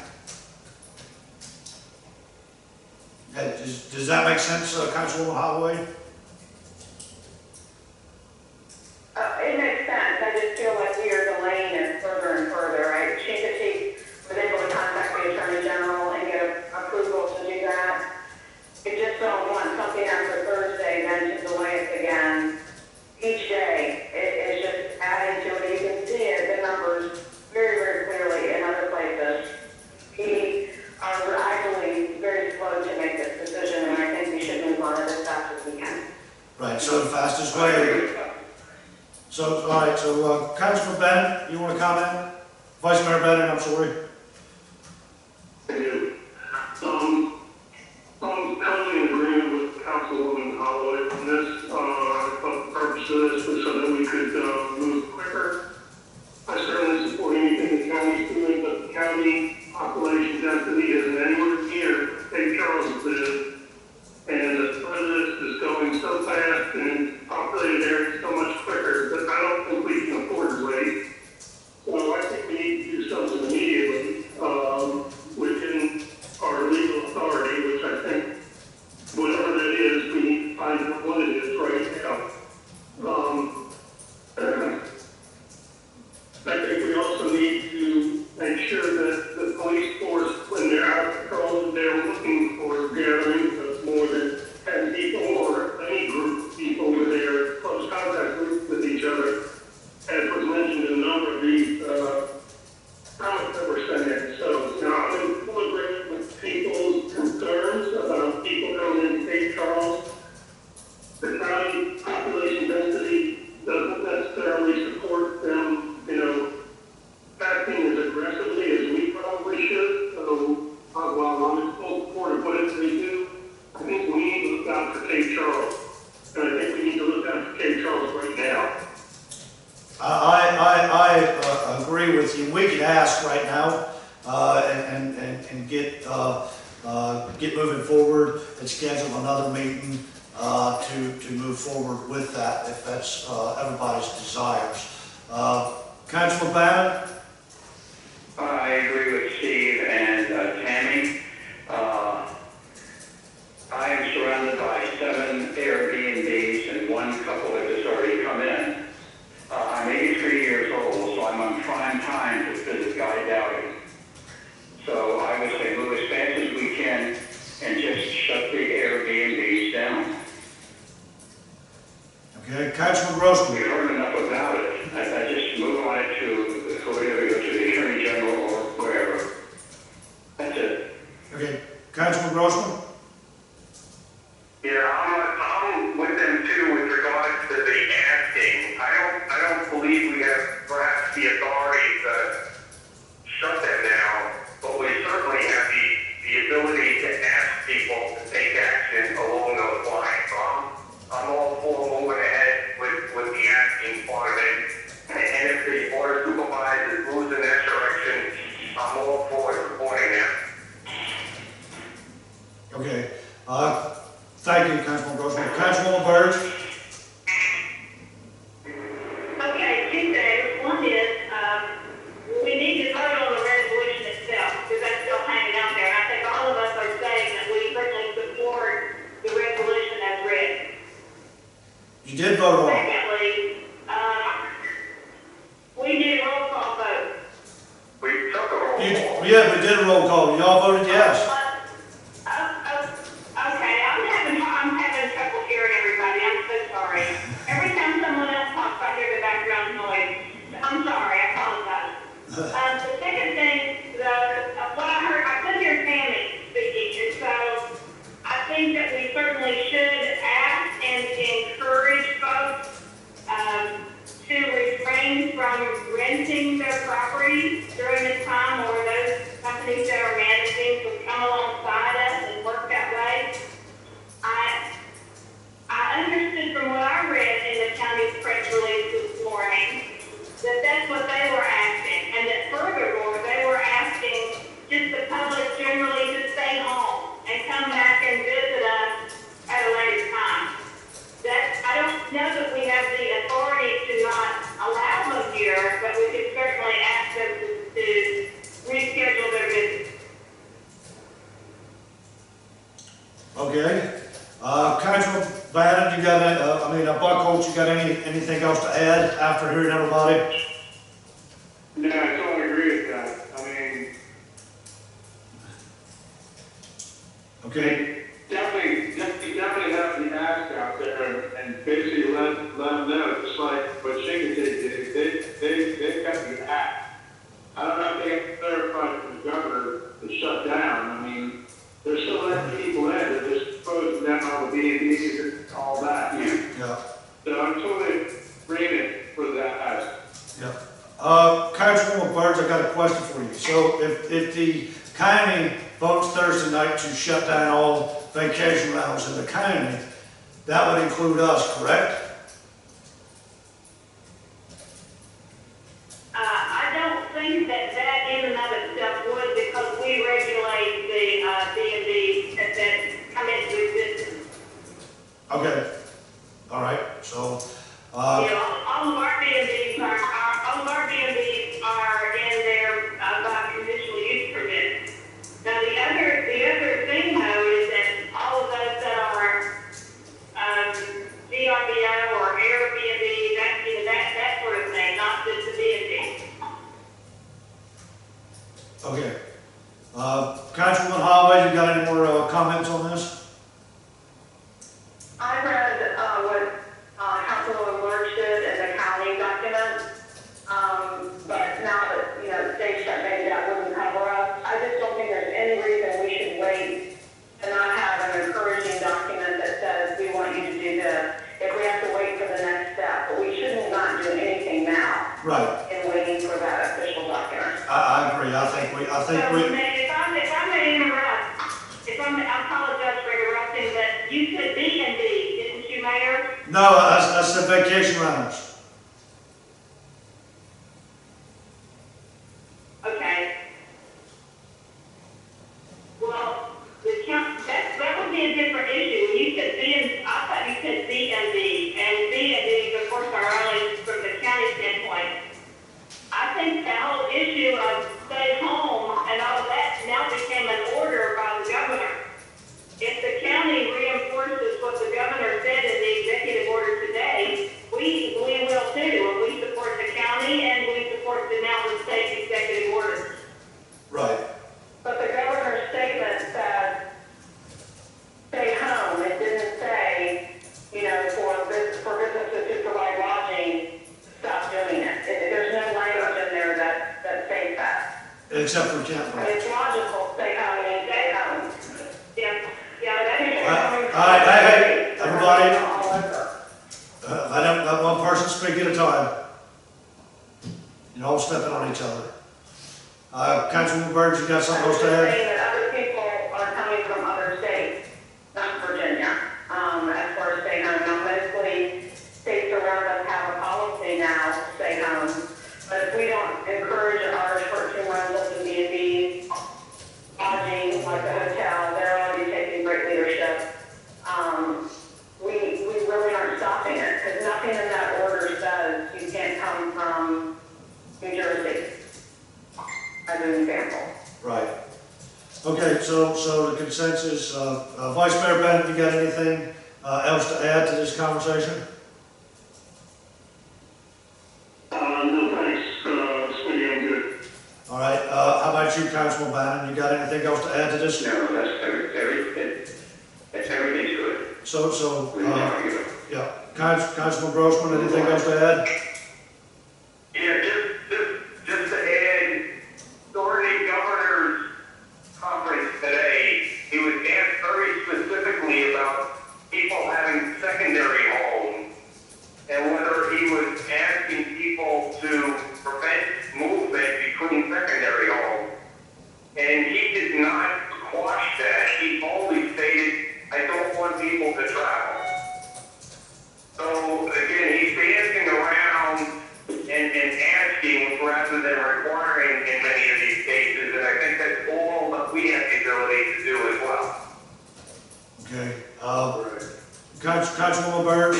Does that make sense, Councilwoman Holloway? It makes sense. I just feel like we are delaying it further and further. Right? Chincoteague was able to contact the Attorney General and get approval to do that. We just don't want something after Thursday then to delay it again. Each day, it's just adding to it. You can see it, the numbers very, very clearly in other places. We are actually very slow to make this decision, and I think we should move on it as fast as we can. Right, so the fastest way. So, all right, so Councilman Bennett, you want to comment? Vice Mayor Bennett, I'm sorry. I do. I'm totally in agreement with Councilwoman Holloway on this. The purpose of this was so that we could move quicker. I certainly support anything the county's doing, but the county population density isn't anywhere near St. Charles is. And the spread of this is going so fast and populated areas so much quicker that I don't think we can afford to wait. So I think we need to do something immediately within our legal authority, which I think, whatever that is, we need to find out what it is right now. I think we also need to make sure that the police force, when they're out patrolling, they're looking for gatherings of more than 10 people or any group of people where they are in close contact with each other. As was mentioned in a number of these comments that were sent in. So, I'm in full agreement with people's concerns about people coming in St. Charles. The county population density doesn't necessarily support them, acting as aggressively as we probably should. So, while I'm in full support of whatever they do, I think we need to look out for St. Charles. And I think we need to look out for St. Charles right now. I agree with you. We could ask right now and get moving forward and schedule another meeting to move forward with that if that's everybody's desires. Councilman Bannon? I agree with Steve and Tammy. I am surrounded by 7 Airbnbs and 1 couple that has already come in. I'm 83 years old, so I'm on prime time to visit Guy Dowdy. So I would say move as fast as we can and just shut the Airbnbs down. Okay, Councilman Grossman. We've heard enough about it. I just move on it to whoever, to the Attorney General or wherever. Okay, Councilman Grossman? Yeah, I'm with them too with regards to the asking. I don't believe we have perhaps the authority to shut them down, but we certainly have the ability to ask people to take action along those lines. So I'm all for moving ahead with the asking part of it. And if the board of supervisors moves in that direction, I'm all for supporting them. Okay, thank you, Councilman Grossman. Councilwoman Byrd? Okay, two things. One is, we need to vote on the resolution itself, because that's still hanging out there. And I think all of us are saying that we certainly support the resolution as read. You did vote on it. Secondly, we need a roll call vote. We took a roll call. Yeah, we did a roll call. Y'all voted yes. Okay, I'm having trouble hearing everybody. I'm so sorry. Every time someone else talks, I hear the background noise. I'm sorry, I apologize. The second thing, what I heard, I couldn't hear Tammy speaking, and so I think that we certainly should ask and encourage folks to refrain from renting their property during this time, or those companies that are managing to come alongside us and work that way. I understood from what I read in the county's press release this morning that that's what they were asking, and that furthermore, they were asking just the public generally to stay home and come back and visit us at a later time. I don't know that we have the authority to not allow them here, but we could certainly ask them to reschedule their visit. Okay. Councilman Bannon, you got Buckholz, you got anything else to add after hearing everybody? No, I totally agree with that. I mean, Okay. definitely have the ask out there and basically let them know, just like what Shingetai did. They've got the act. I don't know if they have clarified from the governor to shut down. I mean, they're still letting people in. They're just closing down all the B&Bs and all that. Yeah. So I'm totally agreement for that ask. Yeah. Councilwoman Byrd, I got a question for you. So if the county votes Thursday night to shut down all vacation rentals in the county, that would include us, correct? I don't think that in and of itself would, because we regulate the B&Bs that come into existence. Okay. All right. So, All of our B&Bs are in there by conditional use permit. Now the other thing though is that all of those that are VRBO or Airbnb, that sort of thing, not just the B&B. okay. Councilwoman Holloway, you got any more comments on this? I read what Councilwoman Lurch did in the county document, but now that, the state shut, maybe that wouldn't cover us. I just don't think there's any reason we should wait to not have an encouraging document that says we want you to do this, if we have to wait for the next step. But we shouldn't not do anything now. Right. In waiting for that official document. I agree. I think we. If I may interrupt, I apologize for interrupting, but you said B&B, didn't you, Mayor? No, that's the vacation rentals. Okay. Well, that would be a different issue. You said I thought you said B&B, and B&B, of course, are only from the county standpoint. I think the whole issue of stay home and all that now became an order by the governor. If the county reinforces what the governor said in the executive order today, we will too. And we support the county and we support the now the state executive orders. Right. But the governor's statement said, stay home. It didn't say, for businesses to provide lodging, stop doing it. There's no language in there that says that. Except for campgrounds. It's logical, stay home and stay home. like the hotel, they're already taking great leadership. We really aren't stopping it, because nothing in that order says you can't come from New Jersey, as an example. Right. Okay, so the consensus, Vice Mayor Bennett, you got anything else to add to this conversation? No, thanks, Smitty, I'm good. All right, how about you, Councilman Bannon? You got anything else to add to this? No, that's everything's good. So, We can talk about it. yeah, Councilman Grossman, anything else to add? Yeah, just to add, during the governor's conference today, he was asked very specifically about people having secondary homes and whether he was asking people to prevent movement between secondary homes. And he did not quash that. He only stated, I don't want people to travel. So again, he's dancing around and asking rather than requiring in many of these cases, and I think that's all that we have the ability to do as well. Okay, Councilwoman Byrd?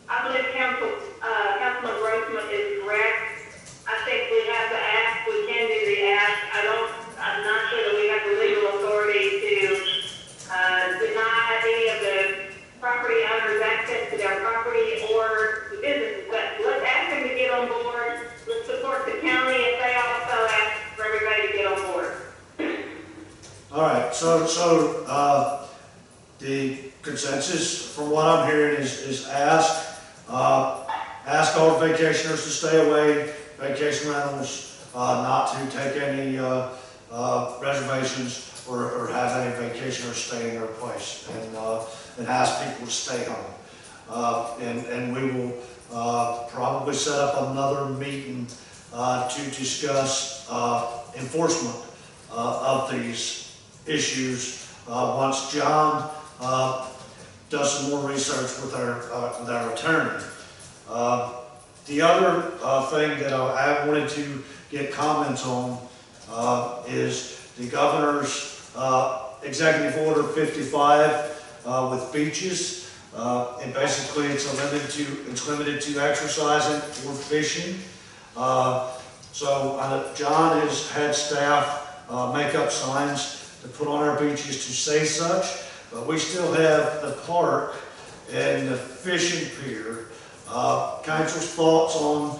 I believe Councilman Grossman is correct. I think we have the ask, we can do the ask. I'm not sure that we have the legal authority to deny any of the property owners access to their property or the businesses. But let's ask them to get on board. Let's support the county if they also ask for everybody to get on board. All right, so the consensus, from what I'm hearing, is ask all vacationers to stay away, vacation rentals, not to take any reservations or have any vacationers stay in their place, and ask people to stay home. And we will probably set up another meeting to discuss enforcement of these issues once John does some more research with our attorney. The other thing that I wanted to get comments on is the governor's executive order 55 with beaches. And basically it's limited to exercising or fishing. So John has had staff make up signs to put on our beaches to say such, but we still have the park and the fishing pier. Council's thoughts on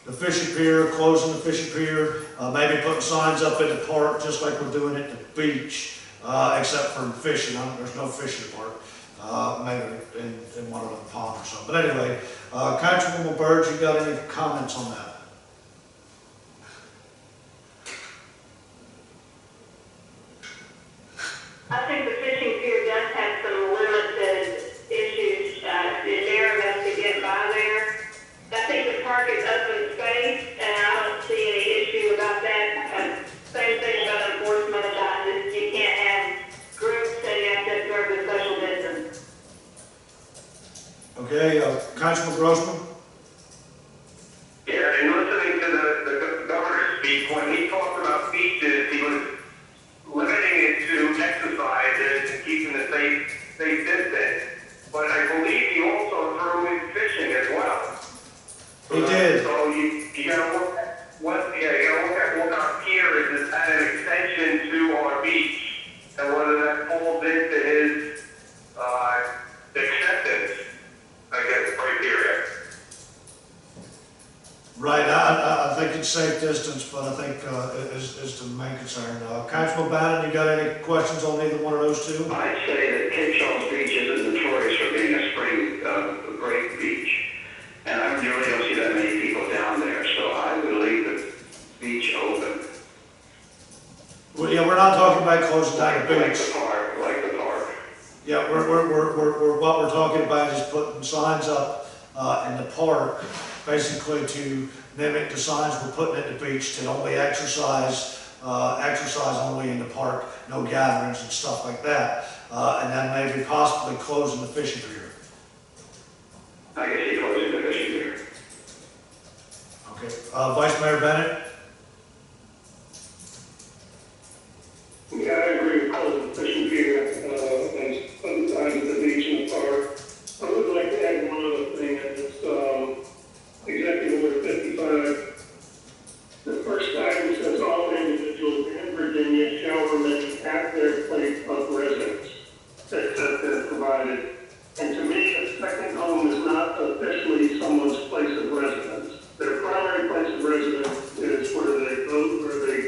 the fishing pier, closing the fishing pier, maybe putting signs up in the park just like we're doing at the beach, except for fishing. There's no fishing park, maybe in one of the ponds or something. But anyway, Councilwoman Byrd, you got any comments on that? I think the fishing pier does have some limited issues. They're enough to get by there. I think the park is open space, and I don't see any issue about that. Same thing about enforcement about this. You can't have groups and you have to observe the social distance. Okay, Councilman Grossman? Yeah, and listening to the governor speak, when he talked about beaches, he was limiting it to exercise and keeping the safe distance. But I believe he also threw in fishing as well. He did. So you gotta look at what our pier is at an extension to our beach, and whether that falls into his acceptance, I guess, criteria. Right, I think it's safe distance, but I think is the main concern. Councilman Bannon, you got any questions on either one of those two? I'd say that Cape Charles Beach isn't notorious for being a spring break beach, and I really don't see that many people down there, so I would leave the beach open. Well, yeah, we're not talking about closing down the Like beach. the park. Yeah, what we're talking about is putting signs up in the park, basically to mimic the signs we're putting at the beach to only exercise only in the park, no gatherings and stuff like that, and then maybe possibly closing the fishing pier. I guess he closes the fishing pier. Okay. Vice Mayor Bennett? Yeah, I agree with closing the fishing pier, and other sides of the beach and the park. I would like to add one other thing, and it's, Executive Order 55. The first item says all individuals in Virginia shall remain at their place of residence, except as provided. And to me, a second home is not officially someone's place of residence. Their primary place of residence is where they vote, where they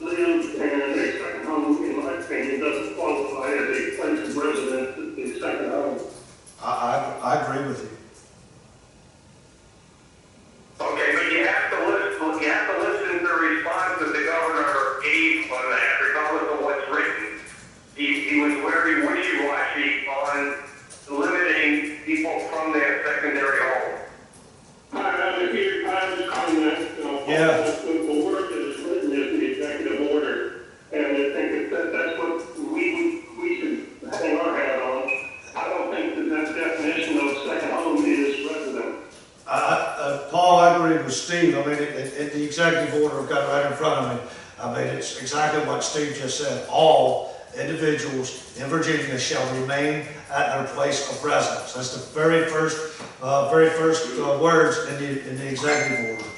live, and a second home, in my opinion, doesn't qualify as a place of residence, it's a second home. I agree with you. Okay, but you have to listen to the response that the governor gave on that, regardless of what's written. He was very wishy-washy on limiting people from their secondary home. I understand that, Yeah. the word that is written is the executive order, and I think that's what we should hang our hat on. I don't think that definition of second home is resident. Paul, I agree with Steve. I mean, the executive order I've got right in front of me. I mean, it's exactly what Steve just said. All individuals in Virginia shall remain at their place of residence. That's the very first words in the executive order.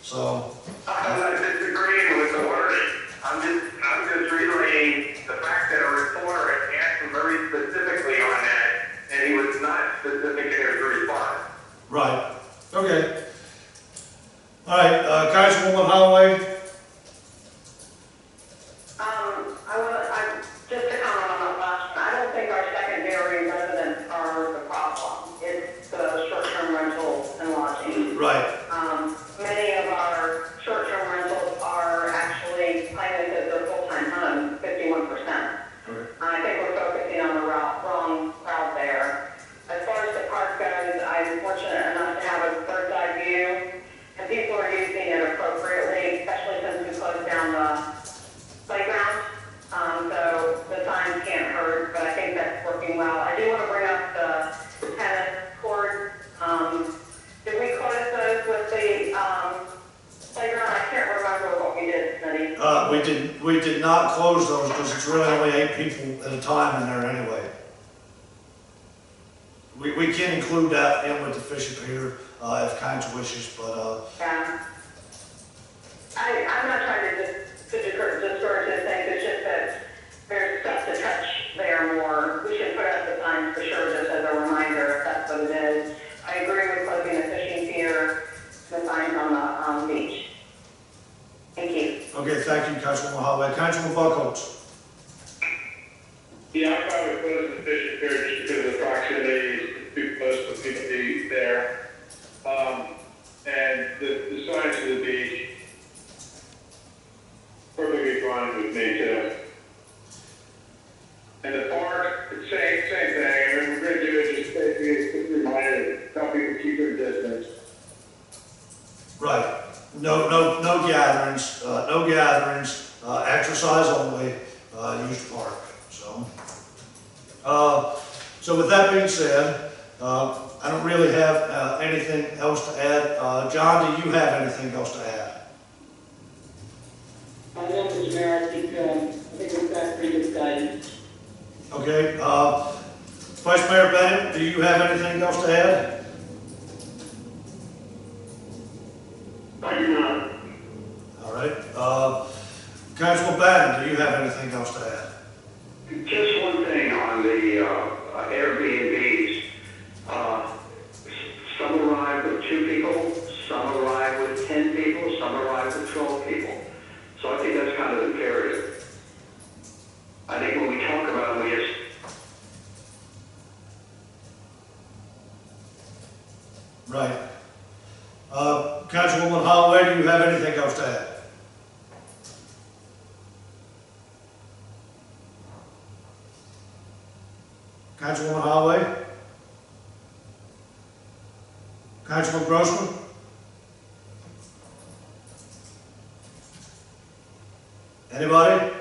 So. I'm not disagreeing with the wording. I'm just relaying the fact that a reporter had asked him very specifically on that, and he was not specific in his response. Right. Okay. All right, Councilwoman Holloway. Just to comment on that last one, I don't think our secondary residents are the problem. It's the short-term rentals and lodging. Right. Many of our short-term rentals are actually claiming that they're full-time homes, 51%. I think we're focusing on the wrong crowd there. As far as the park goes, I'm fortunate enough to have a bird's eye view, and people are using it appropriately, especially since we closed down the playground. So the signs can't hurt, but I think that's working well. I do want to bring up the tennis court. Did we close those with the playground? I can't remember what we did, Smitty. We did not close those because it's really only 8 people at a time in there anyway. We can include that in with the fishing pier if council wishes, but Yeah. I'm not trying to discourage this thing, it's just that there's stuff to touch there more. We should put up the signs for sure, just as a reminder, if that's what it is. I agree with closing the fishing pier, the signs on the beach. Thank you. okay, thank you, Councilwoman Holloway. Councilwoman Buckholz. Yeah, I'm probably closing the fishing pier just because of the proximity, it's too close for people to be there. And the signs to the beach, perfectly fine with me too. And the park, same thing. I mean, we're gonna do it just basically a reminder, tell people to keep their distance. Right. No gatherings. Exercise only. Use the park. So with that being said, I don't really have anything else to add. John, do you have anything else to add? I know, Mr. Mayor, I think we've got pretty good guidance. Okay. Vice Mayor Bennett, do you have anything else to add? I do not. All right. Councilman Bannon, do you have anything else to add? Just one thing on the Airbnbs. Some arrive with 2 people, some arrive with 10 people, some arrive with 12 people. So I think that's kind of imperative. I think when we talk about it, we just... Right. Councilwoman Holloway, do you have anything else to add? Councilwoman Holloway? Councilman Grossman? Anybody?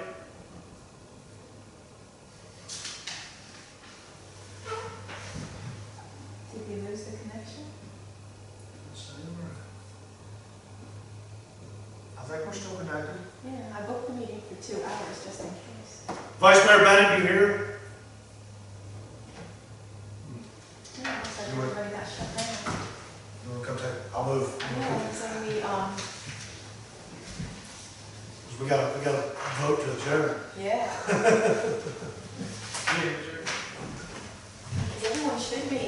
Did we lose the connection? think we're still connected. Yeah, I booked the meeting for 2 hours just in case. Vice Mayor Bennett, you here? Yeah, looks like everybody got shut down. You wanna come take, I'll move. Yeah, so We gotta vote to adjourn. yeah. Everyone should be.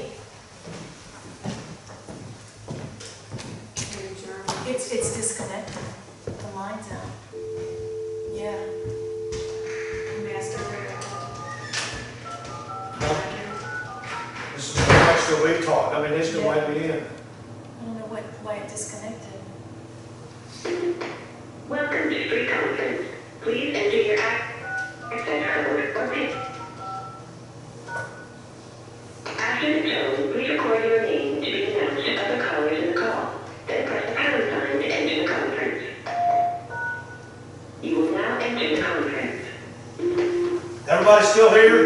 It's disconnected. The line's out. Yeah. Master. This is the extra we talk, I mean, they still might be in. I don't know why it disconnected. Welcome to Free Conference. Please enter your access code or PIN. After the tone, please record your name to be announced to other callers in the call. Then press the pound sign to enter the conference. You will now enter the conference. Everybody still here?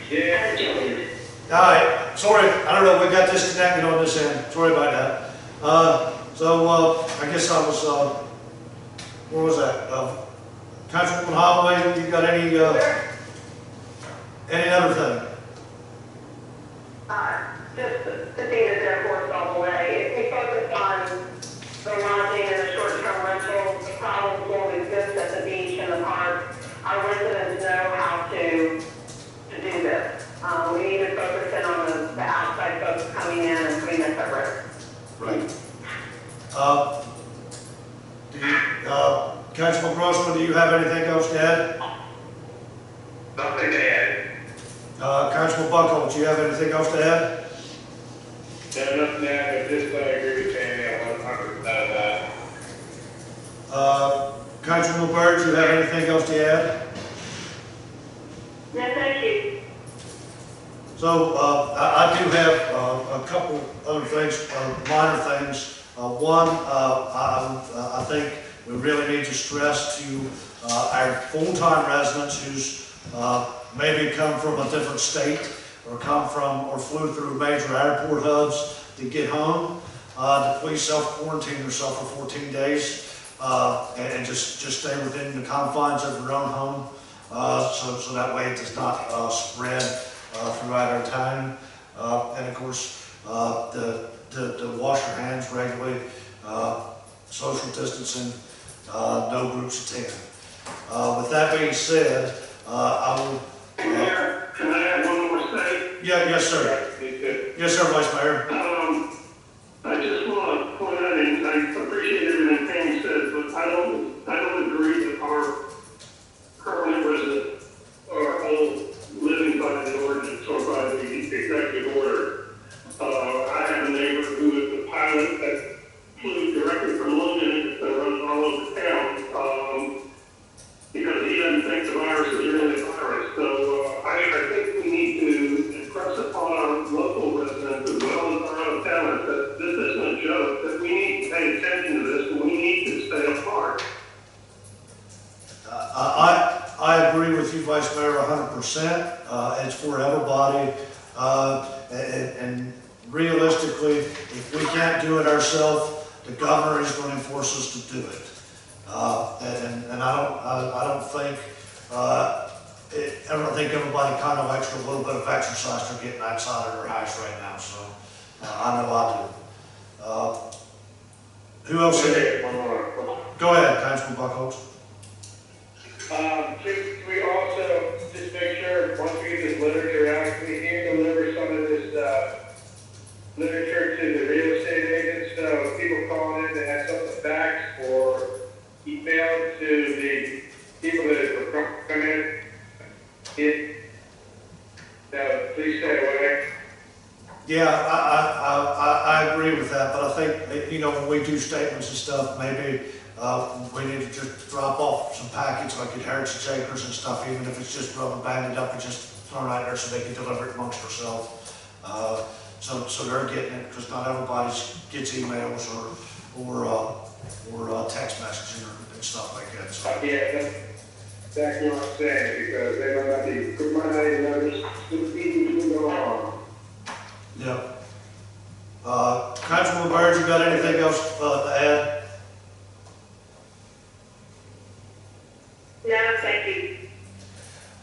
Has joined. All right, sorry, I don't know, we got disconnected on this end, sorry about that. I guess I was, where was that? Councilwoman Holloway, you got any other thing? Just the thing that's airport's all the way. If we focus on the lodging and the short-term rental, the problems won't exist at the beach and the park. Our residents know how to do this. We need to focus in on the outside folks coming in and putting us at risk. Right. Councilman Grossman, do you have anything else to add? Nothing to add. Councilman Buckholz, do you have anything else to add? No, nothing to add, but just I agree with Jamie, 100% of that. Councilman Byrd, do you have anything else to add? No, thank you. So, I do have a couple other things, minor things. One, I think we really need to stress to our full-time residents who's maybe come from a different state or flew through major airport hubs to get home, to please self-quarantine yourself for 14 days and just stay within the confines of your own home, so that way it does not spread throughout our town. And of course, to wash your hands regularly, social distancing, no groups of 10. With that being said, I will. Can I add one more thing? Yes, sir. Yes, sir, Vice Mayor. I just want to point out, and I appreciate everything Pam said, but I don't agree that our permanent residents are all living by the ordinance or by the executive order. I have a neighbor who is a pilot that flew directly from London and runs all over town because he doesn't think the virus is really a virus. So I think we need to impress upon our local residents as well as our own talent that this isn't a joke, that we need to pay attention to this and we need to stay apart. I agree with you, Vice Mayor, 100%. It's for everybody. And realistically, if we can't do it ourselves, the governor is going to enforce us to do it. And I don't think everybody kind of likes a little bit of exercise to getting outside of their house right now. So I know I do. Who else? One more. Go ahead, Councilman Buckholz. Should we also just make sure, once we get this literature out, we can deliver some of this literature to the real estate agents, so people calling in to have some of the facts or email to the people that are coming in. Please stay away. Yeah, I agree with that, but I think, when we do statements and stuff, maybe we need to just drop off some packets like at Heritage Acres and stuff, even if it's just rubber banded up and just thrown out there so they can deliver it amongst themselves. So they're getting it, because not everybody gets emails or text messaging and stuff like that. So. Yeah, that's exactly what I'm saying, because they don't have the good money, just easy to go on. Yeah. Councilman Byrd, you got anything else to add?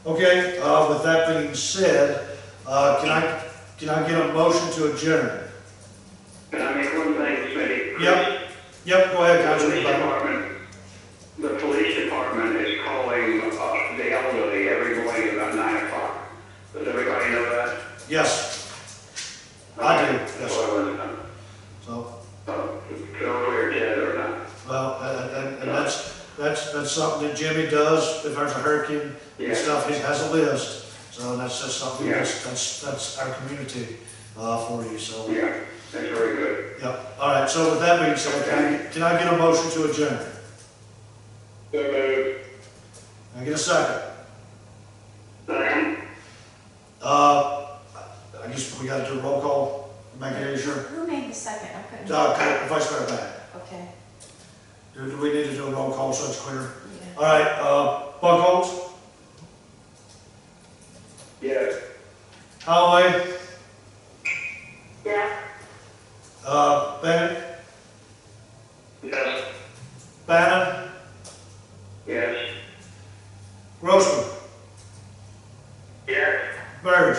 Okay, with that being said, can I get a motion to adjourn? Can I make one thing, Smitty? Yep, go ahead, The Councilman police Butler. department, the police department is calling, the elderly every morning about 9 o'clock. Does everybody know that? Yes, I do, That's yes. what I wanted to know. So, So we're dead or not. well, and that's something that Jimmy does, if there's a hurricane Yeah. and stuff, he has a list. So that's just something, Yeah. that's our community, for you, so. Yeah, that's very good. Yep, all right, so with that being said, can I get a motion to adjourn? So moved. Can I get a second? Second. I guess we gotta do a roll call, make it easier. Who made the second? I couldn't. Vice Mayor Bang. Okay, Do we need to do a roll call so it's clear? yeah. All right, Buckholz, Yes. Holloway, Yeah. Bennett, Yes. Bannon, Yes. Grossman, Yes. Burge.